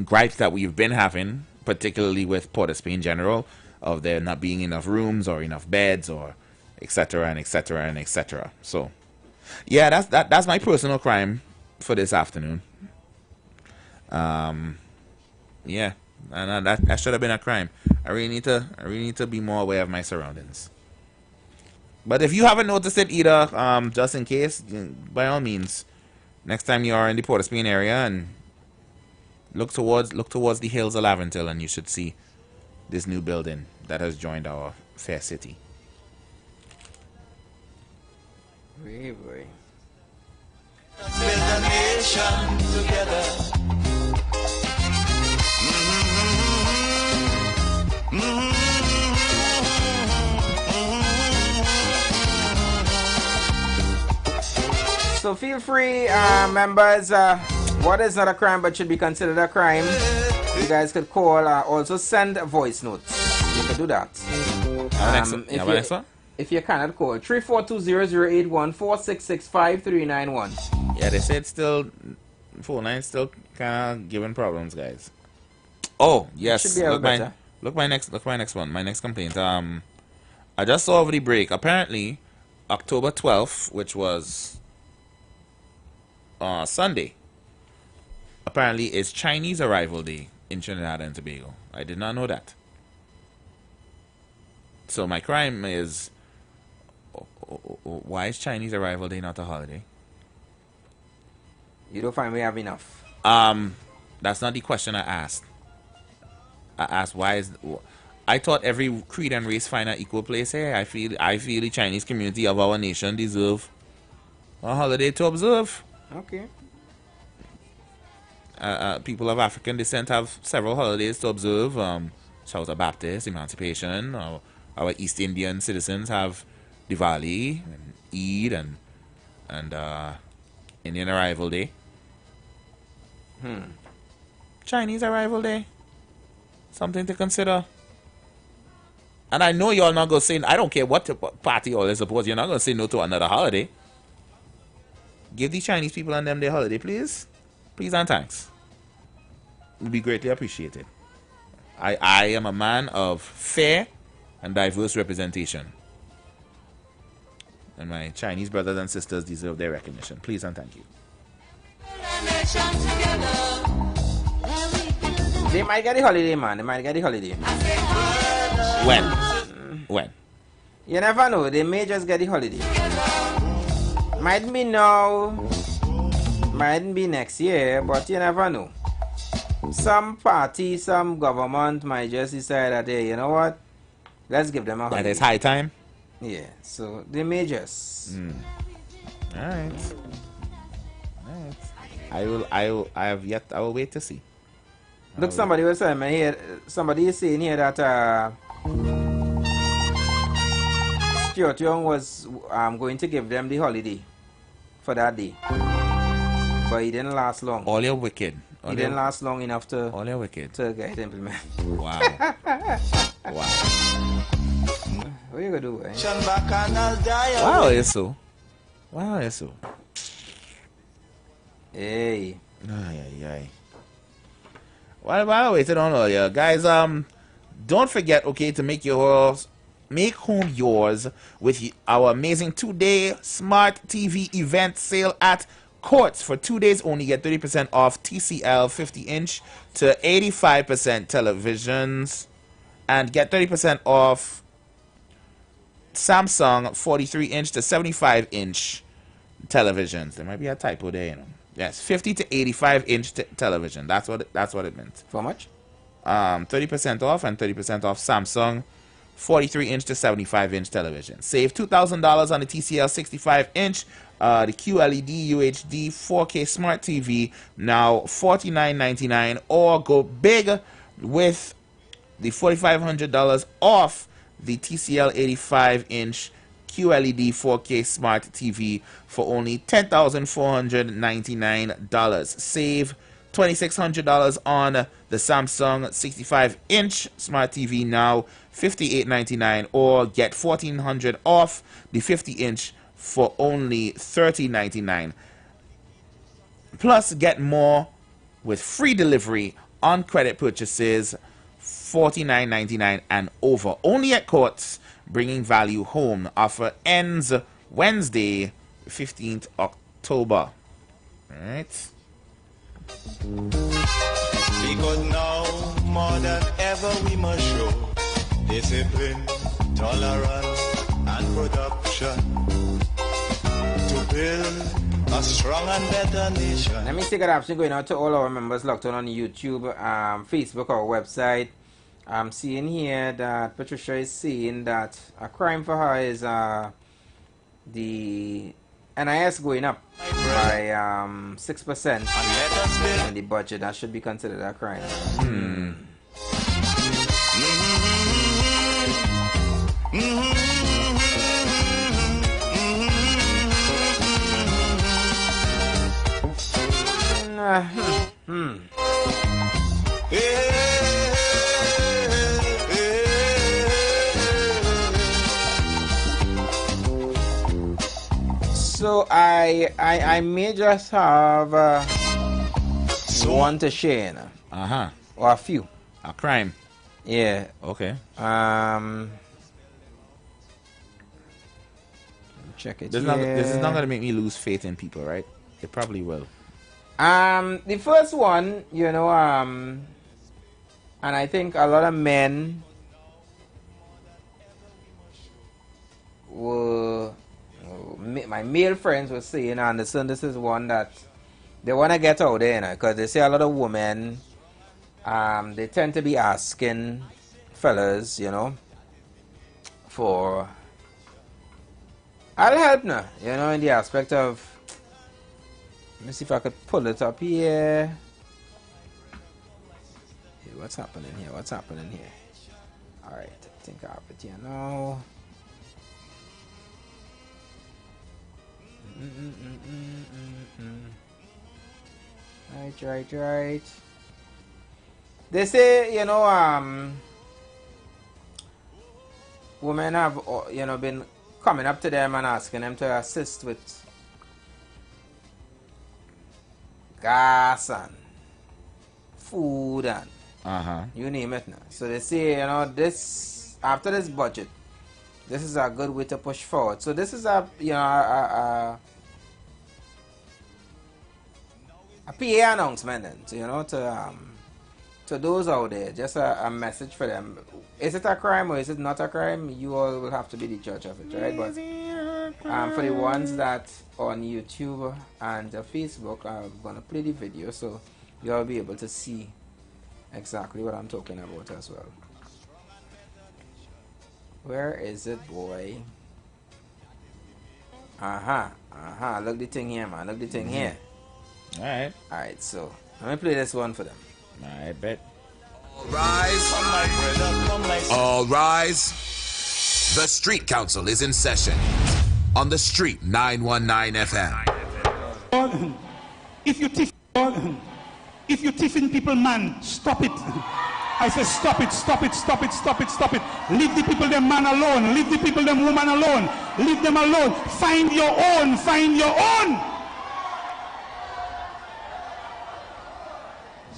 gripes that we've been having, particularly with Port of Spain General, of there not being enough rooms or enough beds or etc. and etc. and etc. So yeah, that's my personal crime for this afternoon. Yeah, and that should have been a crime. I really need to be more aware of my surroundings. But if you haven't noticed it either, just in case, by all means, next time you are in the Port of Spain area, and look towards the hills of Laventille, and you should see this new building that has joined our fair city. Boy. Let's build a nation together. So feel free, members, what is not a crime but should be considered a crime, you guys could call, also send voice notes. You can do that. If you cannot call, 342-0081-4665-391. Yeah, they said still, phone line still kind of giving problems, guys. Oh, yes. Look my next one. My next complaint. I just saw over the break. Apparently, October 12th, which was Sunday, apparently is Chinese Arrival Day in Trinidad and Tobago. I did not know that. So my crime is, why is Chinese Arrival Day not a holiday? You don't find we have enough. That's not the question I asked. I asked why is. I thought every creed and race find an equal place here. I feel the Chinese community of our nation deserve a holiday to observe. Okay. People of African descent have several holidays to observe. Shout out Baptist, Emancipation. Our East Indian citizens have Diwali and Eid and Indian Arrival Day. Chinese Arrival Day. Something to consider. And I know y'all not gonna say, I don't care what party y'all is supposed, you're not gonna say no to another holiday. Give the Chinese people and them their holiday, please. Please and thanks. It would be greatly appreciated. I am a man of fair and diverse representation. And my Chinese brothers and sisters deserve their recognition. Please and thank you. They might get the holiday, man. They might get the holiday. When? You never know. They may just get the holiday. Might be now. Might be next year. But you never know. Some party, some government might just decide that, hey, you know what? Let's give them a holiday. That is high time? Yeah. So they may just. Alright. I will wait to see. Look, somebody was saying here. Somebody is saying here that Stuart Young was going to give them the holiday for that day, but he didn't last long. All you're wicked. He didn't last long enough to. All you're wicked. To get it implemented. Wow. Wow. What you gonna do? Eh? Wow, it's so. Hey. Ay. Well, I waited on earlier. Guys, don't forget, okay, to make home yours with our amazing 2-day smart TV event sale at Courts. For 2 days only, get 30% off TCL 50-inch to 85% televisions, and get 30% off Samsung 43-inch to 75-inch televisions. There might be a typo there, you know. Yes, 50 to 85-inch television. That's what it meant. For how much? 30% off and 30% off Samsung 43-inch to 75-inch television. Save $2,000 on the TCL 65-inch, the QLED UHD 4K Smart TV, now $49.99, or go big with the $4,500 off the TCL 85-inch QLED 4K Smart TV for only $10,499. Save $2,600 on the Samsung 65-inch Smart TV, now $58.99, or get $1,400 off the 50-inch for only $30.99. Plus, get more with free delivery on credit purchases $49.99 and over. Only at Courts, bringing value home. Offer ends Wednesday, 15th October. All right. Because now, more than ever, we must show discipline, tolerance, and production to build a strong and better nation. Let me take an option going out to all our members locked on YouTube, Facebook, our website. I'm seeing here that Patricia is saying that a crime for her is the NIS going up by 6% in the budget. That should be considered a crime. So I may just have one to share, you know? Or a few. A crime. Yeah. Okay. Check it. This is not gonna make me lose faith in people, right? It probably will. The first one, you know, and I think a lot of men were, my male friends were saying, Anderson, this is one that they want to get out there, you know, because they say a lot of women, they tend to be asking fellas, you know, for, I'll help now, you know, in the aspect of, let me see if I could pull it up here. Hey, what's happening here? What's happening here? Alright, I think I have it here now. Right. They say, you know, women have, you know, been coming up to them and asking them to assist with gas and food and you name it now. So they say, you know, this, after this budget, this is a good way to push forward. So this is a, you know, a PA announcement then, so, you know, to those out there, just a message for them. Is it a crime or is it not a crime? You all will have to be the judge of it, right? But for the ones that on YouTube and Facebook, I'm gonna play the video so you'll be able to see exactly what I'm talking about as well. Where is it, boy? Look the thing here, man. Look the thing here. Alright, so let me play this one for them. Alright, bet. All rise. All rise. The Street Council is in session on the Street 919 FM. If you tiffin people, man, stop it. I say stop it. Leave the people, them man alone. Leave the people, them woman alone. Leave them alone. Find your own.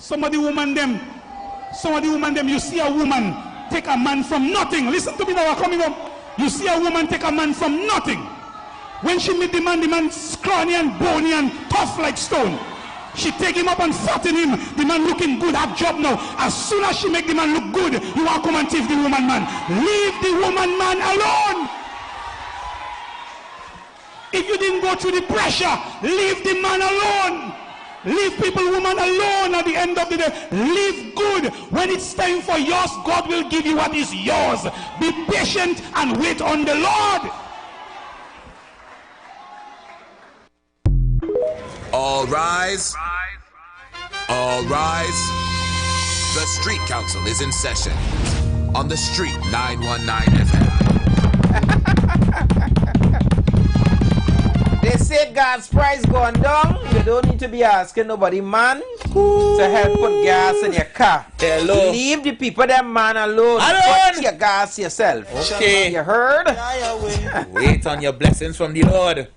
Some of the woman them, you see a woman take a man from nothing. Listen to me now, coming up. You see a woman take a man from nothing. When she meet the man scrawny and bony and tough like stone. She take him up and fatten him. The man looking good, have job now. As soon as she make the man look good, you want to come and thief the woman man. Leave the woman man alone. If you didn't go through the pressure, leave the man alone. Leave people, woman alone at the end of the day. Live good. When it's time for yours, God will give you what is yours. Be patient and wait on the Lord. All rise. All rise. The Street Council is in session on the Street 919 FM. They say gas price going down. You don't need to be asking nobody, man, to help put gas in your car. Hello. Leave the people, them man alone. Put your gas yourself. Okay. You heard? Wait on your blessings from the Lord.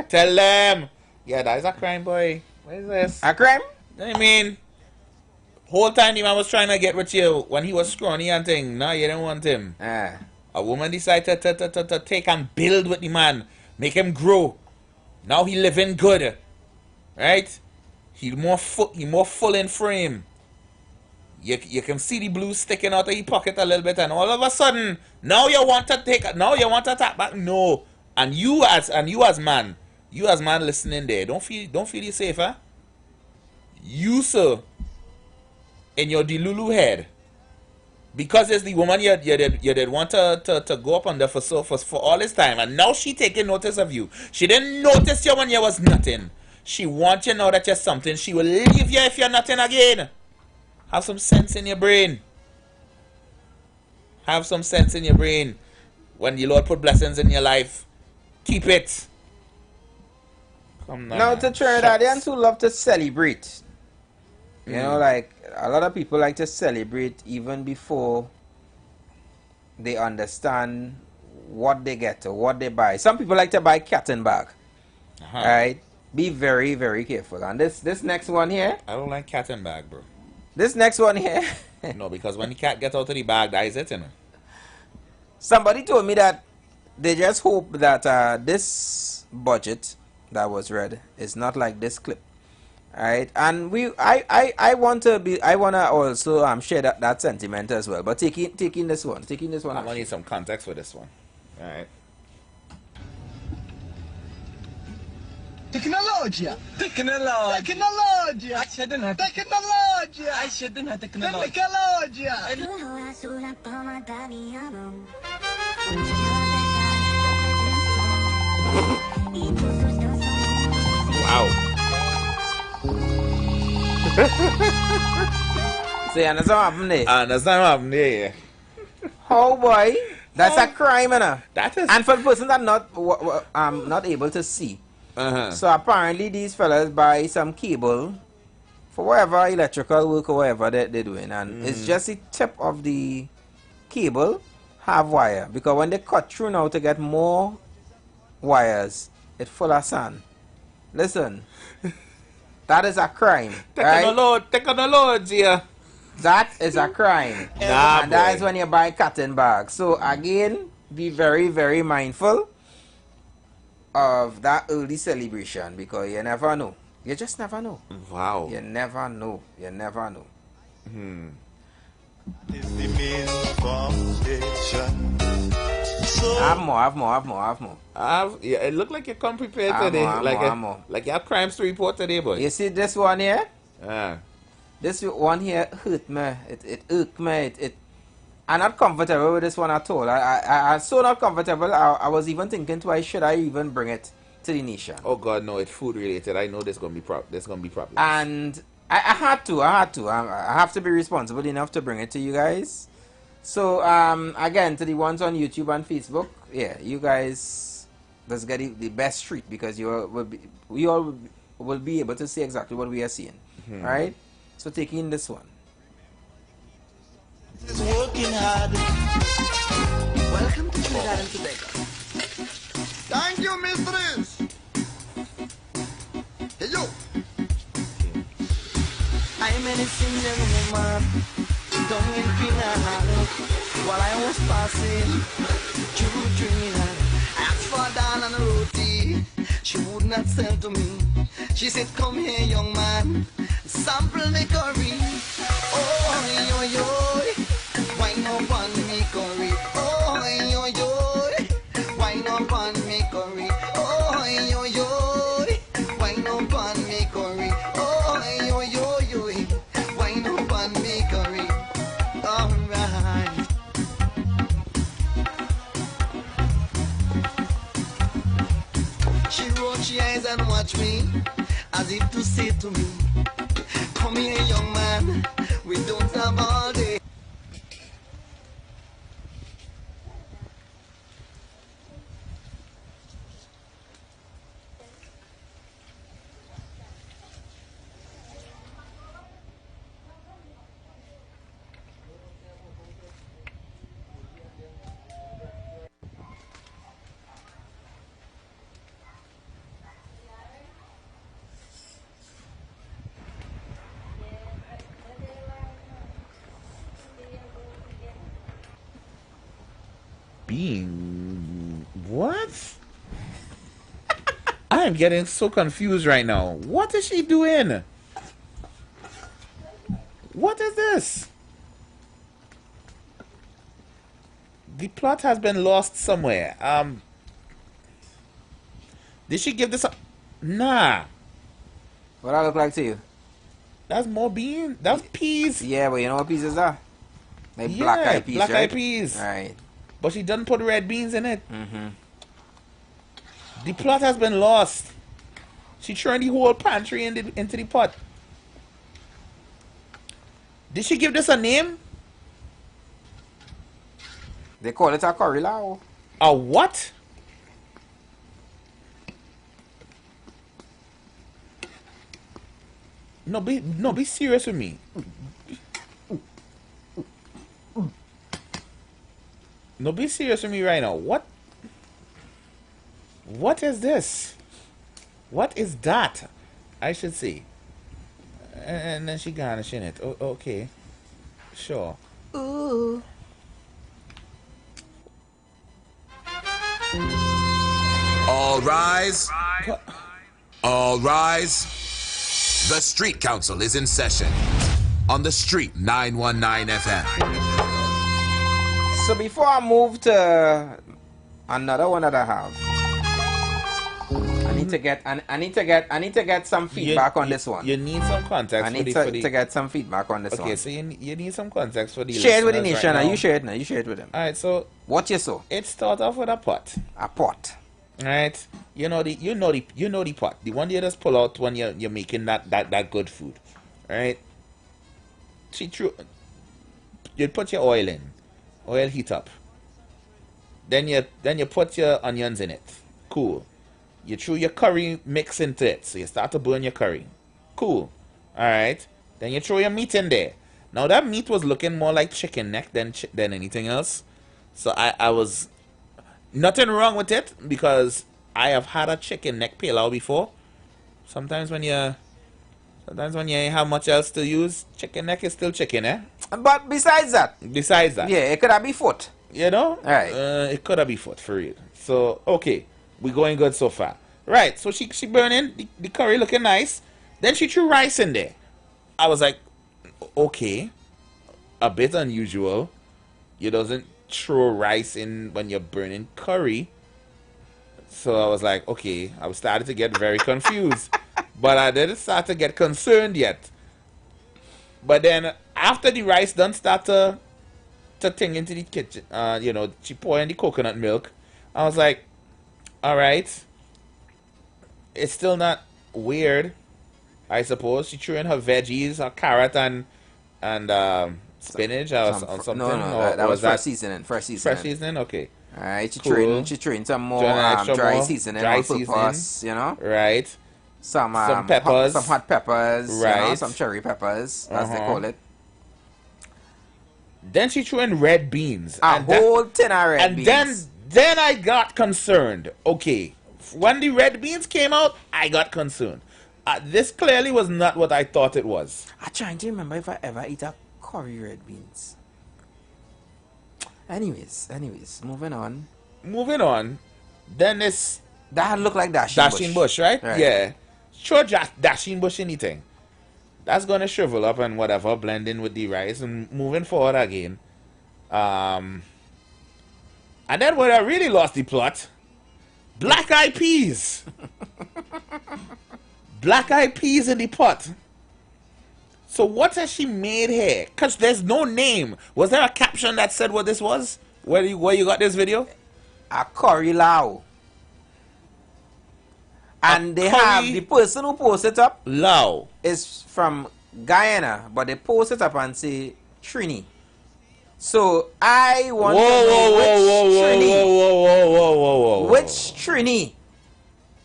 Tell them. Yeah, that is a crime, boy. What is this? A crime? I mean, whole time the man was trying to get with you when he was scrawny and thing. No, you didn't want him. A woman decided to take and build with the man, make him grow. Now he living good, right? He more full in frame. You can see the blue sticking out of his pocket a little bit, and all of a sudden, now you want to tap back. No, and you as man listening there, don't feel you safe, huh? You, sir, in your delulu head, because it's the woman you did want to go up under for all this time, and now she taking notice of you. She didn't notice you when you was nothing. She wants you now that you're something. She will leave you if you're nothing again. Have some sense in your brain. Have some sense in your brain. When the Lord put blessings in your life, keep it. Come now to Trinidadians who love to celebrate. You know, like a lot of people like to celebrate even before they understand what they get or what they buy. Some people like to buy cat and bag. Right? Be very, very careful. And this next one here. I don't like cat and bag, bro. This next one here. No, because when the cat gets out of the bag, that is it, you know. Somebody told me that they just hope that this budget that was read is not like this clip. Right, and I want to also share that sentiment as well. But taking this one. I'm gonna need some context for this one. All right. Technology. I shouldn't have Wow. See, and that's what happened there. And that's what happened there. Oh boy, that's a crime, innit? That is. And for the person that not able to see. So apparently these fellas buy some cable for whatever electrical work or whatever they're doing, and it's just the tip of the cable have wire, because when they cut through now to get more wires, it's full of sand. Listen. That is a crime. Technology. That is a crime. And that is when you buy cotton bags. So again, be very, very mindful of that early celebration, because you never know. You just never know. Wow. You never know. You never know. Is the main foundation. So Have more. Yeah, it look like you come prepared today. Like you have crimes to report today, boy. You see this one here? Ah. This one here hurt me. It irked me. I'm not comfortable with this one at all. I'm so not comfortable. I was even thinking twice, should I even bring it to the nation? Oh God, no! It's food related. I know there's gonna be problems. And I had to. I have to be responsible enough to bring it to you guys. So again, to the ones on YouTube and Facebook, yeah, you guys just get the best treat, because we all will be able to see exactly what we are seeing, right? So taking this one. is working hard. Welcome to Trinidad and Tobago. Thank you, mistress. Hey, yo. I'm an innocent young woman down in Pinal. While I was passing through Trinidad, I asked for a doll and a roti. She would not sell to me. She said, come here, young man, sample me curry. Oh, yo, yo, wine up on me curry. Oh, yo, yo, wine up on me curry. Oh, yo, yo, wine up on me curry. Oh, yo, yo, wine up on me curry. All right. She rolled she eyes and watched me, as if to say to me, come here, young man, we don't have all day. Being what? I am getting so confused right now. What is she doing? What is this? The plot has been lost somewhere. Did she give this up? Nah. What that look like to you? That's more bean. That's peas. Yeah, but you know what peas is that? Like Yeah, black eyed peas, black right? eyed peas. Right. But she doesn't put red beans in it. Mm-hmm. The plot has been lost. She turned the whole pantry into the pot. Did she give this a name? They call it a curry lao. A what? No, be serious with me. No, be serious with me right now. What is this? What is that? I should say. And then she garnishing it. Okay. Sure. Ooh. All rise. All rise. The Street Council is in session on the Street 919 FM. So before I move to another one that I have, I need to get some feedback on this one. You need some context. I need to get some feedback on this one. Okay, so you need some context for the share it with the listeners nation. right now. You share it now. You share it with them. All right. So what you saw? It starts off with a pot. A pot. All right. You know the pot. The one you just pull out when you're making that good food. All right. You put your oil in. Oil heat up. Then you put your onions in it. Cool. You threw your curry mix into it. So you start to burn your curry. Cool. Alright. Then you throw your meat in there. Now that meat was looking more like chicken neck than anything else. So I was... Nothing wrong with it because I have had a chicken neck pilau before. Sometimes when you ain't have much else to use, chicken neck is still chicken, eh? But besides that, yeah, it could have been foot. You know, right? It could have been foot for real. So okay, we going good so far, right? So she burning the curry looking nice. Then she threw rice in there. I was like, okay, a bit unusual. You doesn't throw rice in when you're burning curry. So I was like, okay, I was starting to get very confused. But I didn't start to get concerned yet. But then after the rice done start to thing into the kitchen, she poured in the coconut milk. I was like, all right, it's still not weird, I suppose. She threw in her veggies, her carrot and spinach or something. No, that was fresh seasoning. Fresh seasoning, okay. All right, she Cool. threw in some more Dry dry seasoning, dry on seasoning. purpose, you know. Right. Some peppers. some hot peppers, Right. you know, some cherry peppers, as they call it. Then she threw in red beans. A whole tin of red beans. And then I got concerned. Okay, when the red beans came out, I got concerned. This clearly was not what I thought it was. I'm trying to remember if I ever eat a curry red beans. Anyways, moving on. Then this that look like dashing bush, right? Yeah. Sure, dashing bush anything. That's gonna shrivel up and whatever, blend in with the rice and moving forward again. And then when I really lost the plot, black eyed peas. Black eyed peas in the pot. So what has she made here? Because there's no name. Was there a caption that said what this was? Where you got this video? A curry lao. And they have the person who posted it up. Lao is from Guyana, but they post it up and say Trini. So I want to know which Trini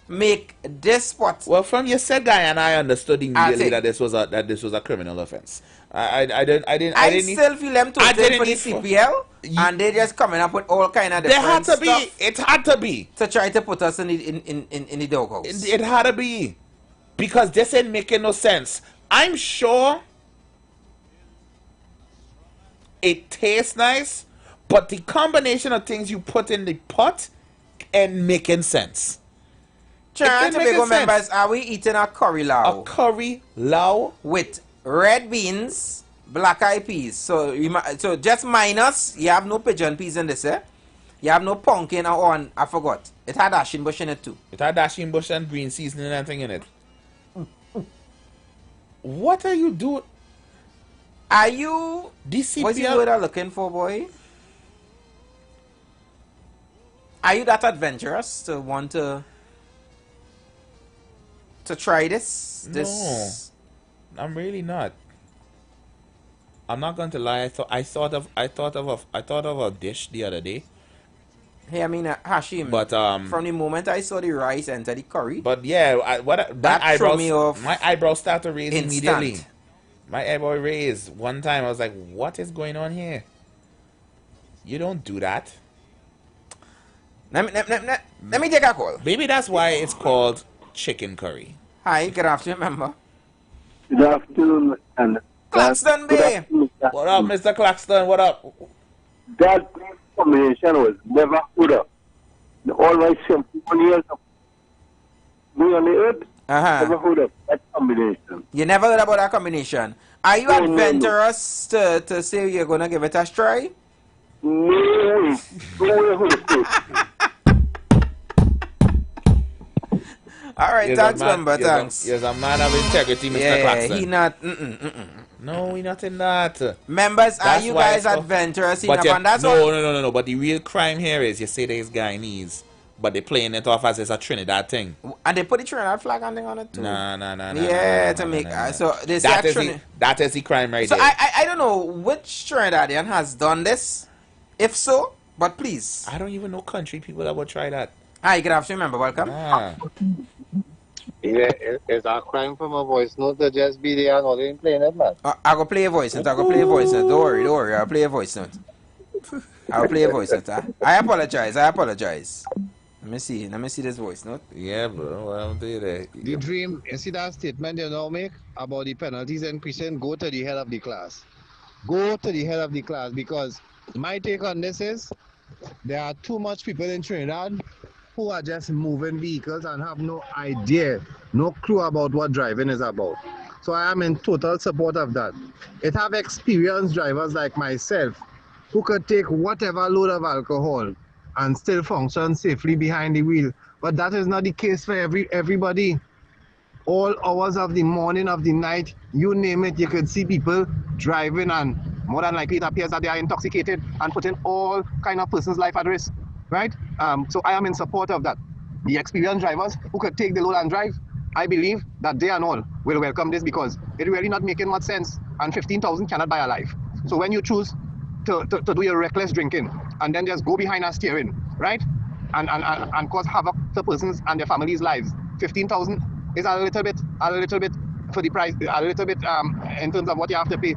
make this pot. Well, from you said Guyana, I understood immediately that this was a criminal offense. I still feel them to take for the CPL, and they just coming up with all kind of different stuff. It had to be to try to put us in the doghouse. It had to be because this ain't making no sense. I'm sure it tastes nice, but the combination of things you put in the pot ain't making sense. Tobago members, are we eating a curry lao? A curry lao with red beans, black eyed peas. So just minus, you have no pigeon peas in this, eh? You have no pumpkin or I forgot. It had dashing bush in it too. It had dashing bush and green seasoning and everything in it. What are you doing? Are you... DCPL? What's the word I'm looking for, boy? Are you that adventurous to want to try this? No, I'm really not. I'm not going to lie. I thought of a dish the other day. Hey, I mean Hashim. But from the moment I saw the rice enter the curry. But yeah, that threw me off. My eyebrows start to raise immediately. My eyebrow raised one time. I was like, "What is going on here? You don't do that." Let me take a call. Maybe that's why it's called chicken curry. Hi, good afternoon, member. Good afternoon, and Claxton Bay. What up, Mr. Claxton? What up? That combination was never heard of. All my 71 years of being on the earth, never heard of that combination. You never heard about that combination? Are you adventurous to say you're going to give it a try? No. All right, thanks, member. Thanks. Yes, a man of integrity, Mr. Claxton. He not. No, he not in that. Members, are you guys adventurous enough? And that's no. But the real crime here is you say there's Guyanese, but they playing it off as it's a Trinidad thing. And they put the Trinidad flag and thing on it too. Nah. Yeah, to make so they say that is the crime right there. So I don't know which Trinidadian has done this. If so, but please. I don't even know country people that would try that. Hi, good afternoon, member. Welcome. Yeah, it's a crime from a voice note to just be there and all they playing it, man. I go play a voice note. Don't worry. I'll play a voice note. I apologize. Let me see this voice note. Yeah, bro. I'll do that. The dream, you see that statement you now make about the penalties increasing, go to the head of the class. Go to the head of the class, because my take on this is there are too much people in Trinidad who are just moving vehicles and have no idea, no clue about what driving is about. So I am in total support of that. It have experienced drivers like myself who could take whatever load of alcohol and still function safely behind the wheel. But that is not the case for everybody. All hours of the morning, of the night, you name it, you could see people driving, and more than likely it appears that they are intoxicated and putting all kind of person's life at risk. Right? So I am in support of that. The experienced drivers who could take the load and drive, I believe that they and all will welcome this, because it really not making much sense, and 15,000 cannot buy a life. So when you choose to do your reckless drinking and then just go behind a steering, right, and cause havoc to persons and their families' lives, 15,000 is a little bit for the price, a little bit in terms of what you have to pay.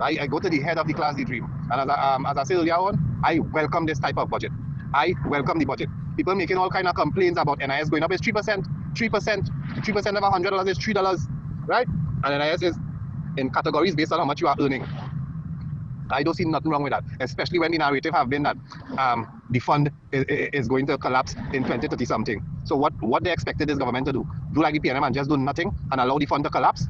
I go to the head of the class, the dream. And as I said earlier on, I welcome this type of budget. I welcome the budget. People making all kind of complaints about NIS going up. It's 3%. 3% of $100 is $3, right? And NIS is in categories based on how much you are earning. I don't see nothing wrong with that, especially when the narrative have been that the fund is going to collapse in 2030 something. So what they expected this government to do? Do like the PNM and just do nothing and allow the fund to collapse?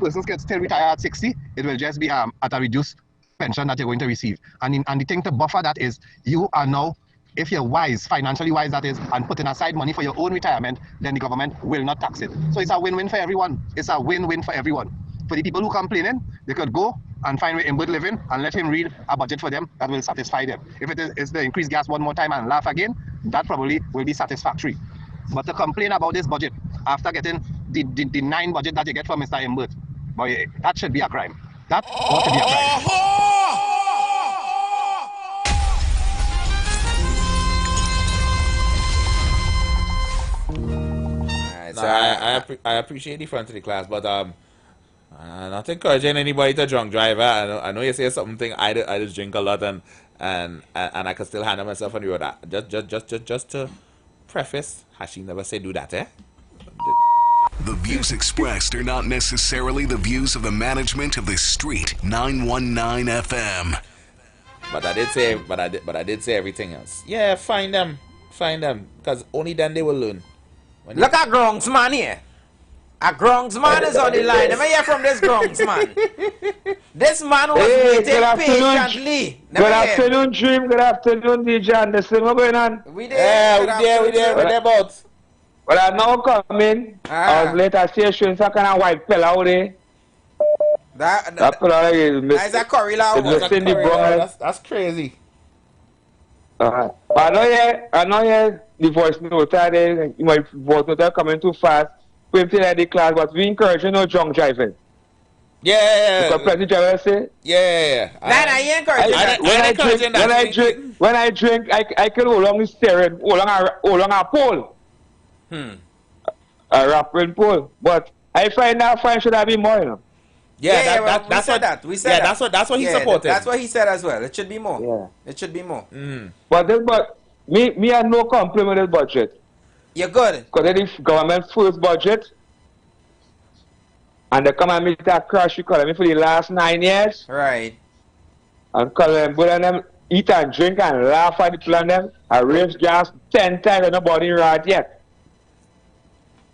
Persons can still retire at 60. It will just be at a reduced pension that you're going to receive. And the thing to buffer that is you are now, if you're wise, financially wise that is, and putting aside money for your own retirement, then the government will not tax it. So it's a win-win for everyone. It's a win-win for everyone. For the people who complaining, they could go and find where Imbert living and let him read a budget for them that will satisfy them. If it is the increased gas one more time and laugh again, that probably will be satisfactory. But to complain about this budget after getting the 9 budget that you get from Mr. Imbert, boy, that should be a crime. That ought to be a crime. So I appreciate the front of the class, but I'm not encouraging anybody to drunk drive. I know you say something. I just drink a lot and I can still handle myself on the road. Just to preface, Hashim never said do that, eh? The views expressed are not necessarily the views of the management of the Street 919 FM. But I did say everything else. Yeah, find them, because only then they will learn. Look at Gronks man here. A Gronks man is on the line. Let me hear from this Gronks man. This man was waiting patiently. Good afternoon, Dream. Good afternoon, DJ Anderson. What's going on? We there. We there both. Well, I'm now coming. I was late at station, so I kind of white fella out there. That fella is a curry law. That's crazy. I know the voice note there. My voice note coming too fast. We feel like the class, but we encourage no drunk driving. Yeah. Because plenty drivers say. Yeah. When I drink, I can hold on the steering, hold on a pole. A rapping pole. But I find that fine should have been more, you know. That's what he supported. That's what he said as well. It should be more. Yeah. It should be more. But me have no complaint with this budget. You're good. Because it is government's first budget. And they come and meet that crash economy for the last 9 years. Right. And them eat and drink and laugh at the plan them and raise gas 10 times and nobody right yet.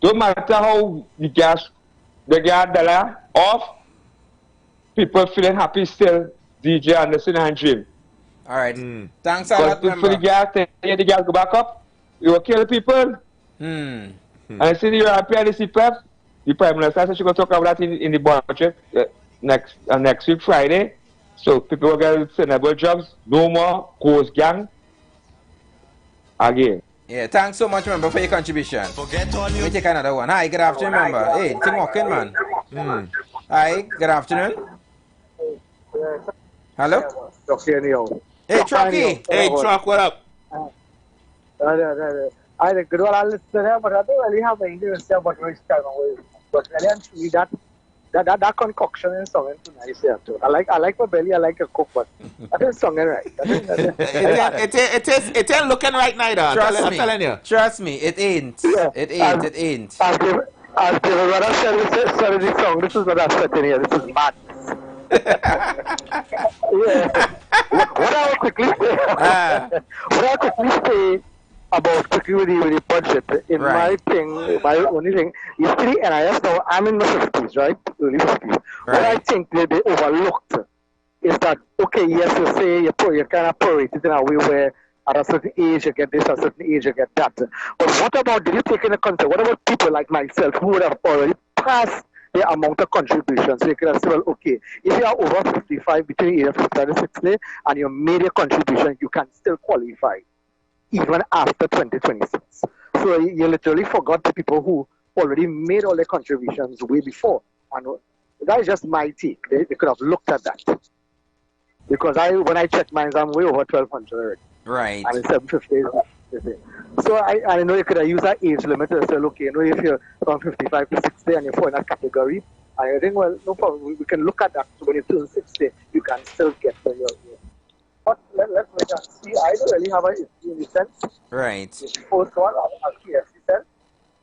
Don't matter how the gas dollar off, people feeling happy still, DJ Anderson and Dream. Alright. Thanks a lot, for the gas go back up, you will kill people. And see the European CPF, the Prime Minister said she will talk about that in the budget next week Friday. So people will get sustainable jobs, no more ghost gang again. Yeah, thanks so much, member, for your contribution. Let me take another one. Hi, good afternoon, member. Hey, thing walking, man. Hi, good afternoon. Hello? Hey, Trucky. Hey, Truck, what up? I think good I'll listen to them, but I don't really have anything to say about which time away. But really, actually, that concoction is song too nice here too. I like my belly, I like your cook, but I think it's songing right. It ain't looking right neither. I'm telling you. Trust me, it ain't. Yeah. It ain't. I'll give what I said this song. This is what I'm sitting here. This is mad. Yeah. What I will quickly say about quickly with the budget. In my only thing, you see the NIS now, I'm in my 50s, right? Early 50s. What I think they overlooked is that, okay, yes, you say you're kind of prorated in a way where at a certain age you get this, at a certain age you get that. But what about, did you take into consideration, what about people like myself who would have already passed the amount of contributions? So you can say, well, okay, if you are over 55, between the age of 55 and 60, and you made a contribution, you can still qualify, even after 2026. So you literally forgot the people who already made all their contributions way before. And that is just my take. They could have looked at that. Because when I check mine, I'm way over 1,200 already. Right. And it's 750. So I know you could have used that age limit to say, okay, you know, if you're from 55 to 60 and you fall in that category, I think, well, no problem. We can look at that. So when you turn 60, you can still get to your... But let's wait and see. I don't really have an issue in the sense. Right. The first one, as KFC said,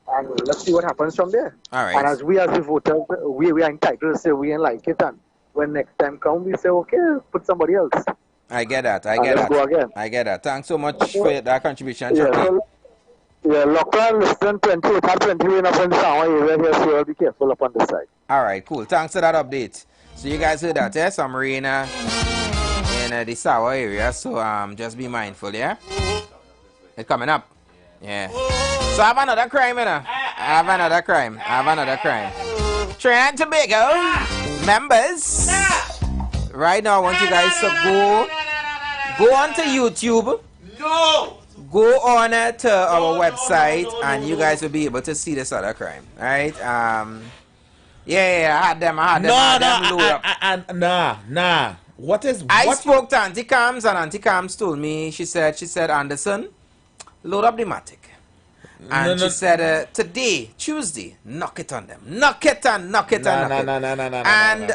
And let's see what happens from there. All right. And as the voters, we are entitled to say we ain't like it, and when next time come, we say, okay, put somebody else. I get that. Let's go again. I get that. Thanks so much for that contribution, Yeah, Chucky. local listen 20, it had 20 rain upon the area here, so be careful upon the side. All right, cool. Thanks for that update. So you guys heard that, yeah? Some rain in the Sour area, so just be mindful, yeah? It's coming up. Yeah. So I have another crime, you know. I have another crime. Trinidad and Tobago members. Right now, I want you guys to go onto YouTube. No! Go on to our website, and you guys will be able to see this other crime. Right? Yeah, I had them load up. Nah. What? I spoke to Auntie Cams, and Auntie Cams told me, she said, Anderson, load up the Matic. And she said, today, Tuesday, knock it on them. Knock it. And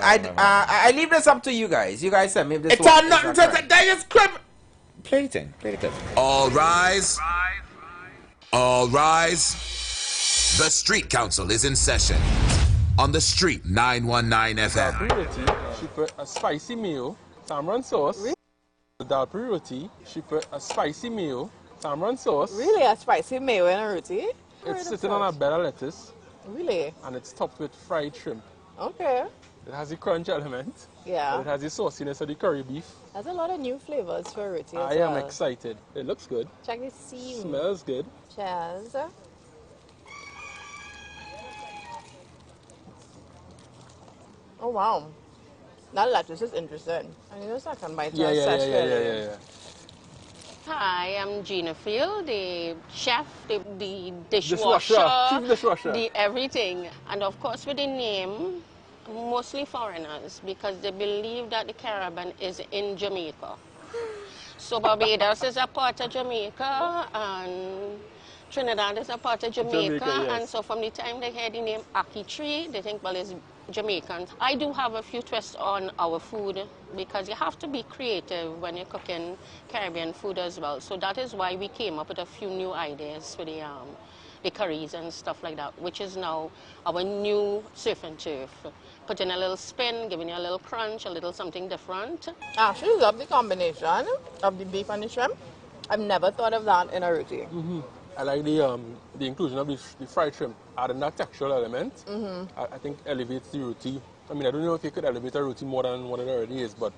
I leave this up to you guys. You guys tell me if this it's all nothing to the day is crib. Play the clip. All rise. All rise. The Street Council is in session on the Street 919 FM. She put a spicy meal, tamarind sauce. Really? The dal roti, she put a spicy meal, tamarind sauce. Really? A spicy mayo in a roti? It's sitting on a bed of lettuce. Really? And it's topped with fried shrimp. Okay. It has the crunch element. Yeah. But it has the sauciness of the curry beef. There's a lot of new flavors for roti as I am well. excited. It looks good. Check the seam. Smells good. Cheers. Oh wow. That lettuce is interesting. I need a second bite. Yeah. Hi, I'm Gina Field, the chef, the Chief dishwasher, dishwasher. the everything. And of course with the name, mostly foreigners, because they believe that the Caribbean is in Jamaica. So Barbados is a part of Jamaica, and Trinidad is a part of Jamaica. Yes. And so from the time they hear the name Aki Tree, they think, well, it's Jamaicans. I do have a few twists on our food, because you have to be creative when you're cooking Caribbean food as well. So that is why we came up with a few new ideas for the curries and stuff like that, which is now our new surf and turf. Putting a little spin, giving you a little crunch, a little something different. I actually love the combination of the beef and the shrimp. I've never thought of that in a roti. I like the inclusion of the fried shrimp, adding that textural element. I think elevates the roti. I mean, I don't know if you could elevate a roti more than what it already is, but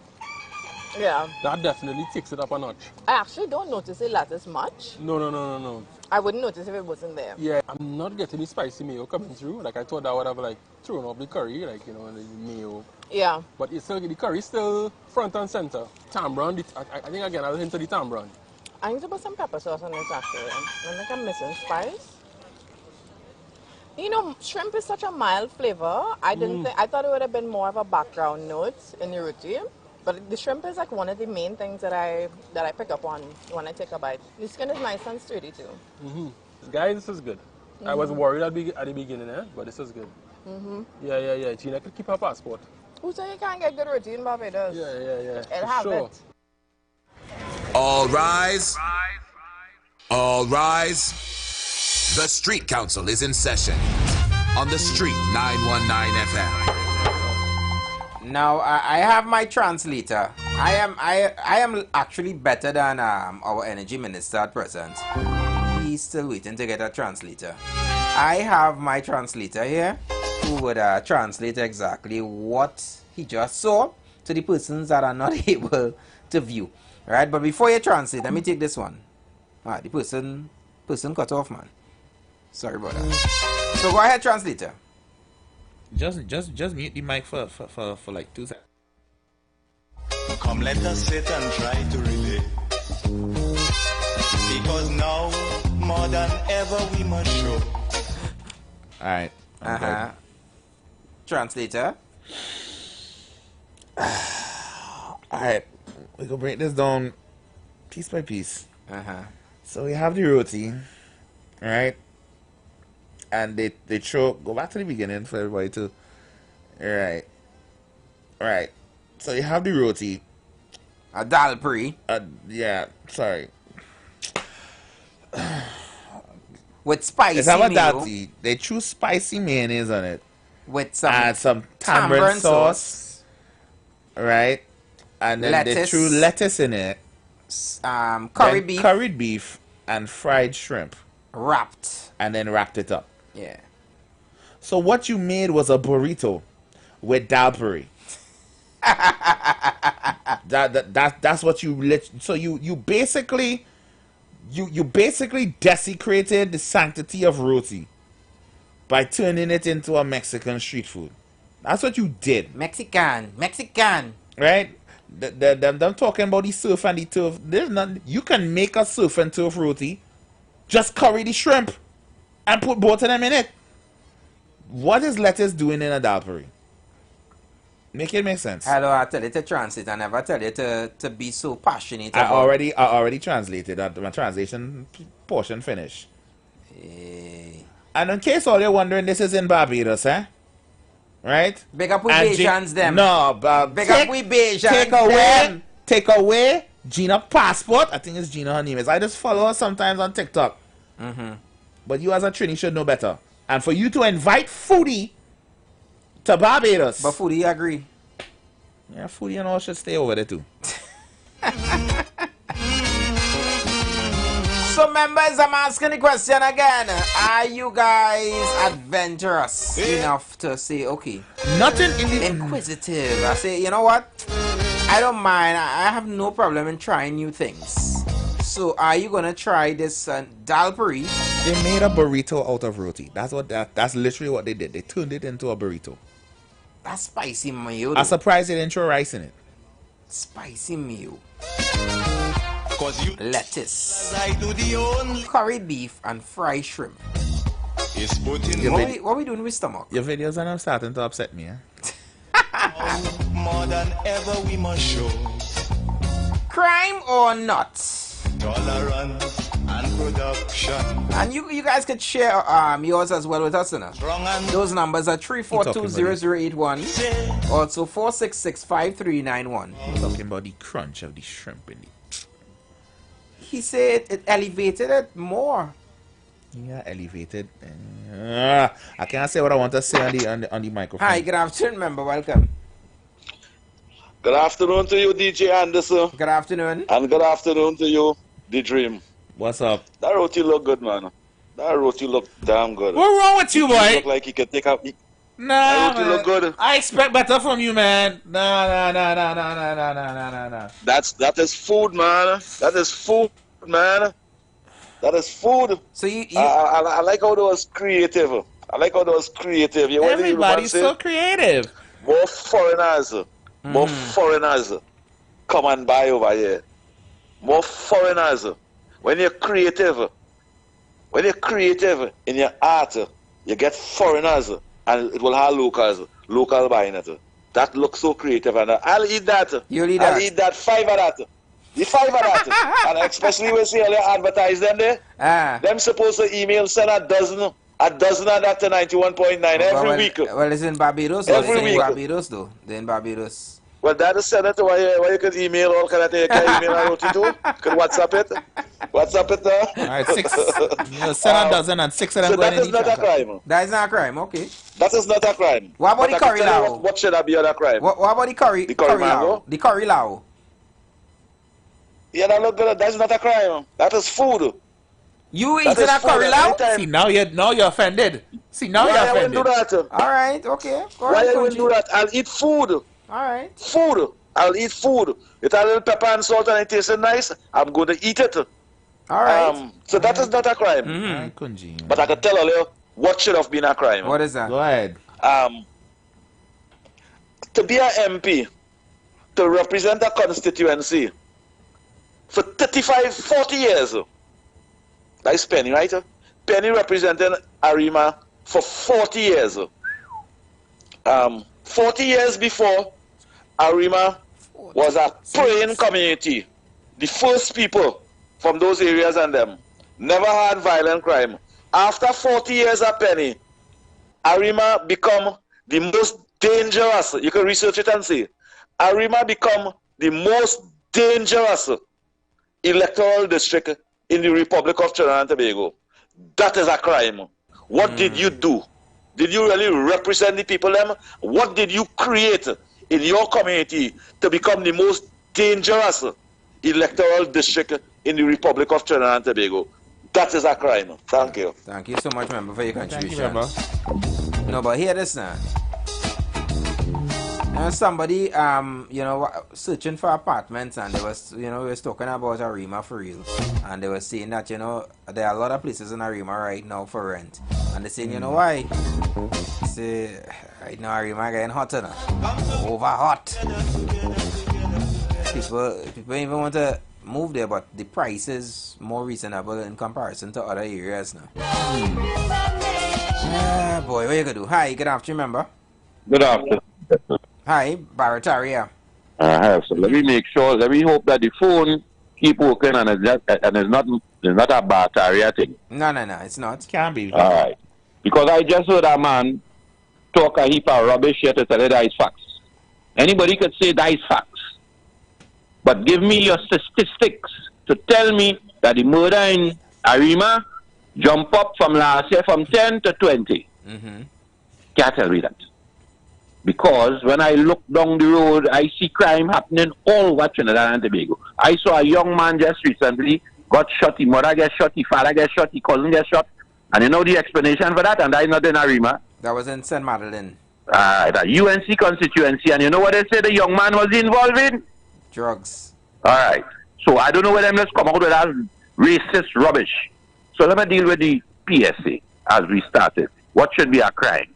yeah, that definitely takes it up a notch. I actually don't notice the lettuce much. No. I wouldn't notice if it wasn't there. Yeah, I'm not getting the spicy mayo coming through. Like, I thought that would have, like, thrown off the curry, like, you know, the mayo. Yeah. But it's still, the curry is still front and center. Tamarind, I think, again, I'll hint to the tamarind. I need to put some pepper sauce on this, actually. I think I'm missing spice. You know, shrimp is such a mild flavor. I thought it would have been more of a background note in the roti. But the shrimp is like one of the main things that I pick up on when I take a bite. The skin is nice and sturdy too. Guys, this is good. I was worried at the beginning, but this is good. Yeah. Gina could keep her passport. Who said you can't get good roti in Barbados? Yeah. It'll have it. All rise. All rise. The Street Council is in session on the Street 919 FM. Now I have my translator. I am actually better than our energy minister at present. He's still waiting to get a translator. I have my translator here who would translate exactly what he just saw to the persons that are not able to view. Right? But before you translate, let me take this one. The person cut off, man. Sorry about that. So go ahead, translator. Just mute the mic for like 2 seconds. Come, let us sit and try to relate. Because now, more than ever, we must show. Alright. Translator. Alright. We can break this down piece by piece. So we have the roti, right? And they go back to the beginning for everybody to. Right. So you have the roti. A dal pri. Yeah, sorry. with spicy It's about mayo. that. They threw spicy mayonnaise on it. With some tamarind sauce. Right? And then lettuce. they threw lettuce in it. Curried beef and fried shrimp. Wrapped. And then wrapped it up. Yeah. So what you made was a burrito with dal puri. That's what you so you basically desecrated the sanctity of roti by turning it into a Mexican street food. That's what you did. Mexican. Right? Them talking about the surf and the turf. There's none. You can make a surf and turf roti. Just curry the shrimp and put both of them in it. What is lettuce doing in a dal puri? Make it make sense. Hello, I tell you to translate. I never tell you to be so passionate. I already translated. My translation portion finished. And in case all you're wondering, this is in Barbados, eh? Right? Big up with Bajans them. No, big up with Bajans. Take away Gina passport. I think it's Gina her name is. I just follow her sometimes on TikTok. But you as a Trini should know better. And for you to invite Foodie to Barbados. But Foodie agree. Yeah, Foodie and all should stay over there too. So members, I'm asking the question again. Are you guys adventurous enough to say, okay, nothing in the inquisitive? I say, you know what? I don't mind. I have no problem in trying new things. So are you gonna try this dal puri? They made a burrito out of roti. That's literally what they did. They turned it into a burrito. That's spicy mayo. I'm surprised they didn't throw rice in it. Spicy mayo. You lettuce, I do the only curried beef, and fried shrimp. What we doing with stomach? Your videos are now starting to upset me, eh? More than ever we must show crime or not. Tolerance and production. And you guys could share yours as well with us, you know. Those numbers are 342-0081, also 466-5391. I'm talking about the crunch of the shrimp in it. He said it elevated it more. Yeah, elevated. I can't say what I want to say on the microphone. Hi, good afternoon, member. Welcome. Good afternoon to you, DJ Anderson. Good afternoon. And good afternoon to you, The Dream. What's up? That roti look good, man. That roti look damn good. What's wrong with you, boy? Look like he can take up. Nah, that roti look good. I expect better from you, man. Nah. That is food, man. That is food, man. That is food. So you I like how they was creative. You everybody's so creative. More foreigners. More foreigners come and buy over here. More foreigners. When you're creative in your art, you get foreigners and it will have local buying it. That looks so creative, and I'll eat that. You'll eat that? I'll eat that 5 of that. The 5 of that. And especially when you advertise them there, them supposed to send a dozen of that to 91.9 every week. Well, it's in Barbados. Every week. Barbados, though. They're in Barbados. Well, that is send it to where you can email all kind of things. You can email a roti too. You can WhatsApp it. WhatsApp it now. All right, 6. Send a dozen and 6 of them so going in that is not a crime. That is not a crime, okay. That is not a crime. What about the curry lao? What should that be other crime? What about the curry? The curry lao? mango? The curry lao. Yeah, that look good. That's not a crime. That is food. You eating a curry lao? See, now you're offended. See, now you're offended. Why I wouldn't do that? All right, okay. Why I wouldn't do that? I'll eat food. All right. Food. I'll eat food. It has a little pepper and salt and it tastes nice. I'm going to eat it. All right. So that is not a crime. But I can tell you what should have been a crime. What is that? Go ahead. To be an MP, to represent a constituency for 40 years. That's Penny, right? Penny represented Arima for 40 years. 40 years before, Arima was a praying community. The first people from those areas and them never had violent crime. After 40 years of Penny, Arima become the most dangerous. You can research it and see. Arima become the most dangerous electoral district in the Republic of Trinidad and Tobago. that is a crime. What did you do? Did you really represent the people them? What did you create in your community to become the most dangerous electoral district in the Republic of Trinidad and Tobago? That is a crime. Thank you. Thank you so much, member, for your contribution. Thank you, No, but hear this now. Somebody, searching for apartments, and they was, we was talking about Arima for real, and they were saying that, there are a lot of places in Arima right now for rent, and they saying, you know why? Say, right now Arima getting hotter now, over hot. People even want to move there, but the price is more reasonable in comparison to other areas now. Boy, what you gonna do? Hi, good afternoon, member. Good afternoon. Hi, Barataria. So let me hope that the phone keep working and it's not a Barataria thing. No, it's not. Can be. All right. Because I just heard a man talk a heap of rubbish here to tell you that is facts. Anybody could say that is facts. But give me your statistics to tell me that the murder in Arima jump up from last year from 10 to 20. Can't tell me that. Because when I look down the road, I see crime happening all over Trinidad and Tobago. I saw a young man just recently got shot, his mother get shot, his father get shot, his cousin get shot. And you know the explanation for that? And that is not in Arima. That was in St. Madeleine. The UNC constituency. And you know what they say the young man was involved in? Drugs. All right. So I don't know whether let's come out with that racist rubbish. So let me deal with the PSA as we started. What should be a crime?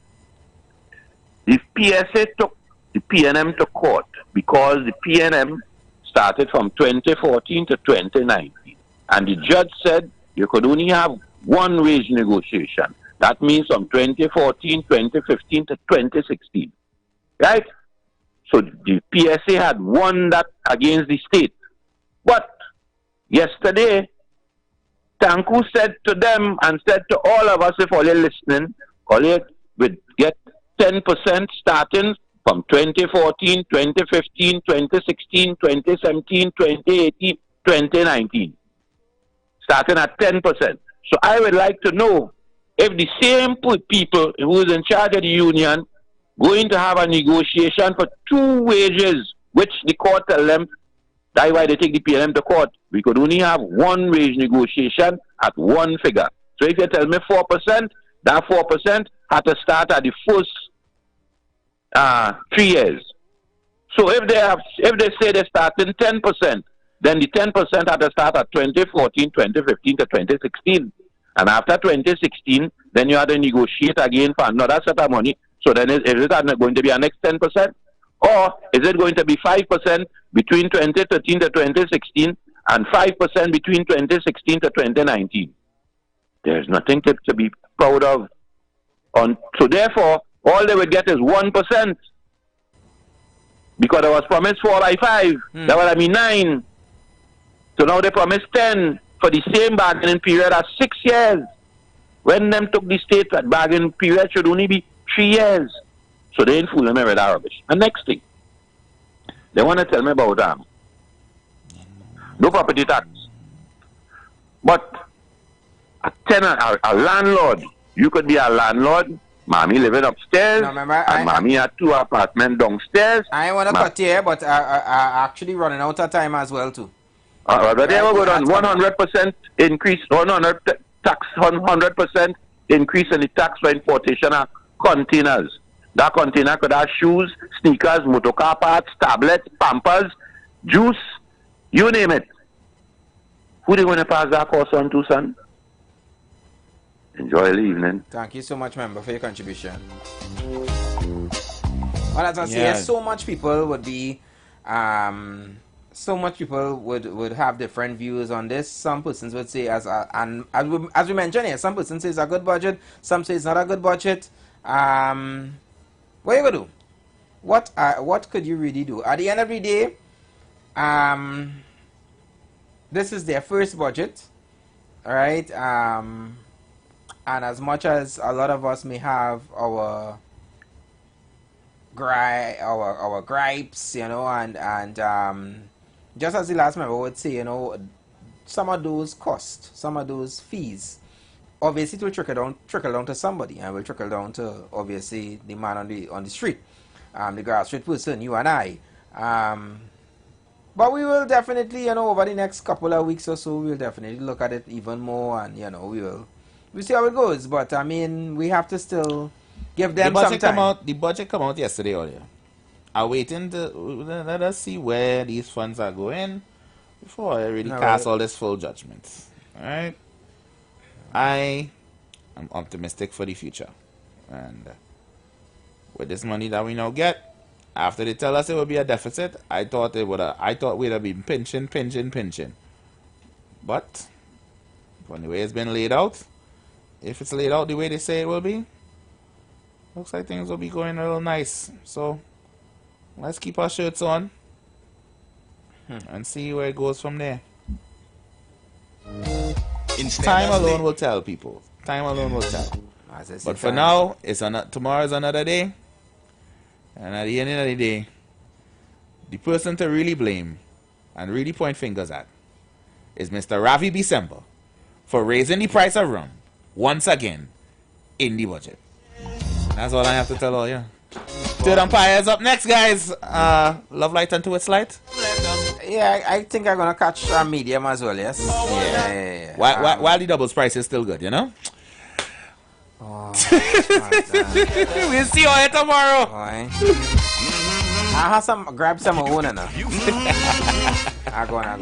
The PSA took the PNM to court because the PNM started from 2014 to 2019. And the judge said you could only have one wage negotiation. That means from 2014, 2015 to 2016. Right? So the PSA had won that against the state. But yesterday, Tanku said to them and said to all of us, if all you're listening, all you would get 10% starting from 2014, 2015, 2016, 2017, 2018, 2019. Starting at 10%. So I would like to know if the same people who is in charge of the union going to have a negotiation for two wages, which the court tell them, that's why they take the PNM to court. We could only have one wage negotiation at one figure. So if you tell me 4%, that 4% had to start at the first 3 years. So if they say they're starting 10%, then the 10% had to start at 2014, 2015 to 2016. And after 2016, then you have to negotiate again for another set of money. So then is it going to be a next 10%? Or is it going to be 5% between 2013 to 2016 and 5% between 2016 to 2019? There's nothing to be proud of. So therefore, all they would get is 1%. Because it was promised 4 by 5. That would have been 9. So now they promised 10 for the same bargaining period as 6 years. When them took the state, that bargaining period should only be 3 years. So they ain't fooling me with that rubbish. And next thing, they want to tell me about no property tax. But a tenant, a landlord, you could be a landlord, mommy living upstairs, and mommy had 2 apartments downstairs. I want to cut here, but I actually running out of time as well too. But they will go down 100% increase, 100% increase in the tax for importation of containers. That container could have shoes, sneakers, motorcar parts, tablets, pampers, juice, you name it. Who they going to pass that course on to, son? Enjoy the evening. Thank you so much, member, for your contribution. Well, as I say, so much people would be, would have different views on this. Some persons would say, as we mentioned here, some persons say it's a good budget, some say it's not a good budget. What are you gonna do? What could you really do? At the end of the day, this is their first budget, all right? And as much as a lot of us may have our gripes, and just as the last member would say, some of those costs, some of those fees obviously it will trickle down to somebody, and will trickle down to obviously the man on the street, the grassroots person, you and I. But we will definitely, you know, over the next couple of weeks or so, we'll definitely look at it even more, and you know, we'll see how it goes. But I mean, we have to still give them some time. The budget come out yesterday earlier. I'm waiting to let us see where these funds are going before I really cast all this full judgment. All right. I am optimistic for the future, and with this money that we now get, after they tell us it will be a deficit, I thought we'd have been pinching. But from the way it's been laid out, if it's laid out the way they say it will be, looks like things will be going a little nice. So let's keep our shirts on and see where it goes from there. Time alone will tell, people. Time alone will tell. But for now, tomorrow is another day. And at the end of the day, the person to really blame and really point fingers at is Mr. Ravi December for raising the price of rum once again in the budget. That's all I have to tell all you. Third Umpire is up next, guys. Love Light and Twist Light. Yeah, I think I'm going to catch a medium as well, yes? Yeah. While the doubles price is still good, you know? Oh, we'll see you all tomorrow. I have grab some of one now. I go on.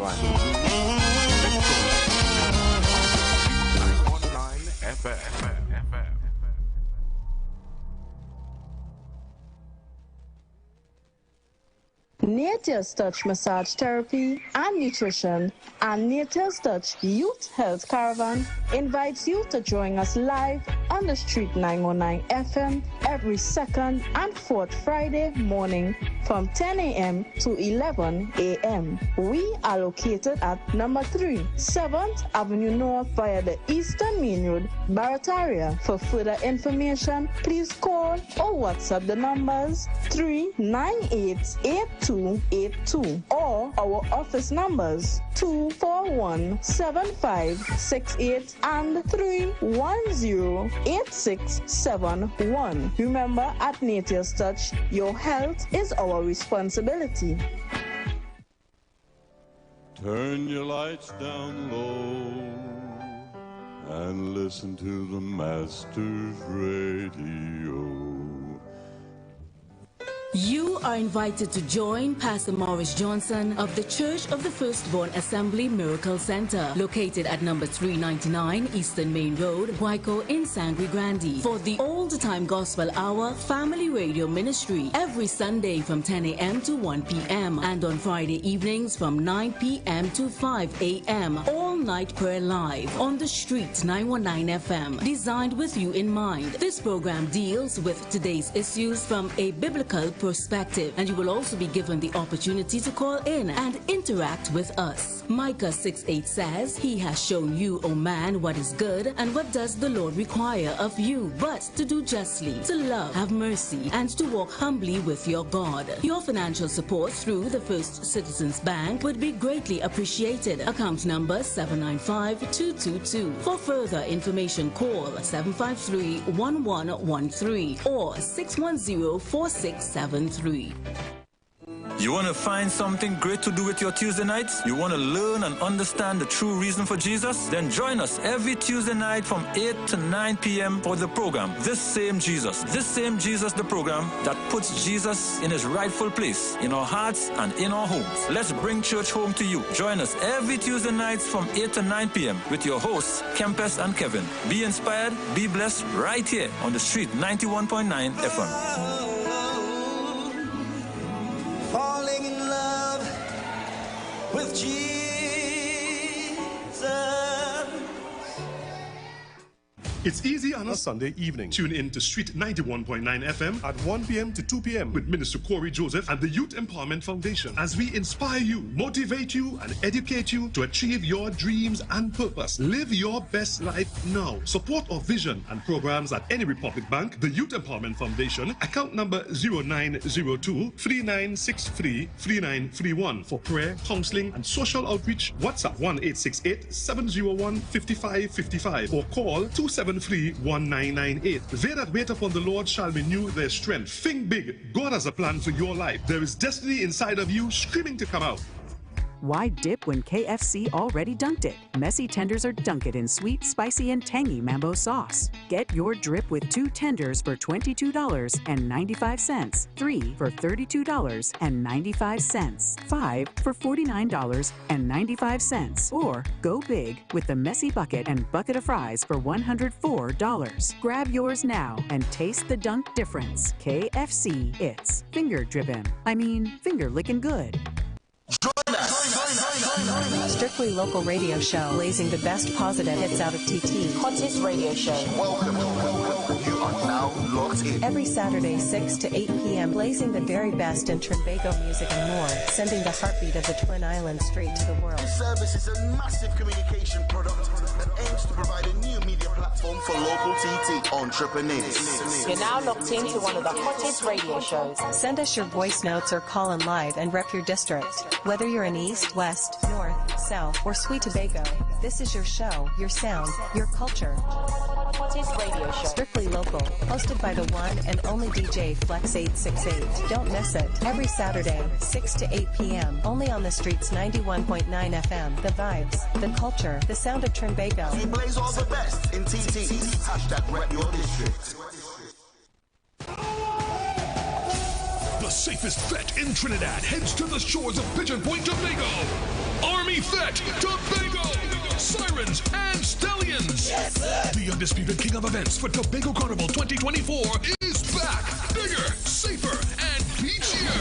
Nature's Touch Massage Therapy and Nutrition and Nature's Touch Youth Health Caravan invites you to join us live on the Street 919 FM every second and fourth Friday morning from 10 a.m. to 11 a.m. We are located at number 3, 7th Avenue North via the Eastern Main Road, Barataria. For further information, please call or WhatsApp the numbers 398-8282 or our office numbers 241-7568 and 310-8671. Remember, at Nature's Touch, your health is our responsibility. Turn your lights down low and listen to the Master's Radio. You are invited to join Pastor Morris Johnson of the Church of the Firstborn Assembly Miracle Center, located at number 399 Eastern Main Road, Waiko in Sangre Grande, for the Old Time Gospel Hour Family Radio Ministry every Sunday from 10 a.m. to 1 p.m. and on Friday evenings from 9 p.m. to 5 a.m. All night prayer live on the Street 919 FM, designed with you in mind. This program deals with today's issues from a biblical perspective, and you will also be given the opportunity to call in and interact with us. Micah 6:8 says, "He has shown you, O man, what is good, and what does the Lord require of you, but to do justly, to love, have mercy, and to walk humbly with your God." Your financial support through the First Citizens Bank would be greatly appreciated. Account number 795-222. For further information, call 753-1113 or 610-4673. You want to find something great to do with your Tuesday nights? You want to learn and understand the true reason for Jesus? Then join us every Tuesday night from 8 to 9 p.m. for the program, This Same Jesus, the program that puts Jesus in his rightful place in our hearts and in our homes. Let's bring church home to you. Join us every Tuesday nights from 8 to 9 p.m. with your hosts, Kempes and Kevin. Be inspired, be blessed right here on the Street 91.9 FM. Falling in love with Jesus. It's easy on a Sunday evening. Tune in to Street 91.9 FM at 1 p.m. to 2 p.m. with Minister Corey Joseph and the Youth Empowerment Foundation as we inspire you, motivate you, and educate you to achieve your dreams and purpose. Live your best life now. Support our vision and programs at any Republic Bank, the Youth Empowerment Foundation, account number 0902-3963-3931. For prayer, counseling, and social outreach, WhatsApp 1-868-701-5555 or call 273-1998. They that wait upon the Lord shall renew their strength. Think big. God has a plan for your life. There is destiny inside of you screaming to come out. Why dip when KFC already dunked it? Messy tenders are dunked in sweet, spicy, and tangy Mambo sauce. Get your drip with 2 tenders for $22.95, 3 for $32.95, 5 for $49.95, or go big with the messy bucket and bucket of fries for $104. Grab yours now and taste the dunk difference. KFC, it's finger-driven. I mean, finger-licking good. Strictly local radio show, blazing the best positive hits out of TT. Hottest radio show. Welcome. You are now locked in. Every Saturday, 6 to 8 p.m., blazing the very best in Trinbago music and more, sending the heartbeat of the Twin Islands straight to the world. This service is a massive communication product that aims to provide a new media platform for local TT entrepreneurs. You're now locked into one of the hottest radio shows. Send us your voice notes or call in live and rep your district. Whether you're in East, West, North, South, or Sweet Tobago, this is your show, your sound, your culture. Hottest radio show. Strictly local, hosted by the one and only DJ Flex 868. Don't miss it. Every Saturday, 6 to 8 p.m. Only on the Streets 91.9 FM. The vibes, the culture, the sound of Trinbago. We blaze all the best in TT. Hashtag rep your district. The safest vet in Trinidad heads to the shores of Pigeon Point, Tobago. Army Vet Tobago. Sirens and Stallions. Yes, sir. The undisputed king of events for Tobago Carnival 2024 is back. Bigger, safer, and beachier.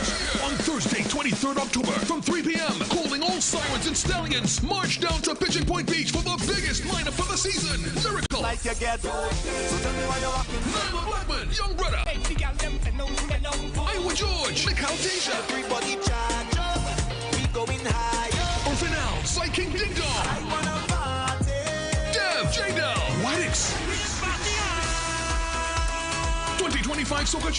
On Thursday, 23rd October, from 3 p.m., calling all Sirens and Stallions, march down to Pigeon Point Beach for the biggest lineup for the season. Miracle. Like you get so tell me why you're rocking. Nyla Blackman, Young Brother. IWER George, Nick Haldesia. Everybody charge up. We going higher. Orphanal, Psy King Ding Dong. I wanna party. Dev, J-Del, Whitix. 2025 Soca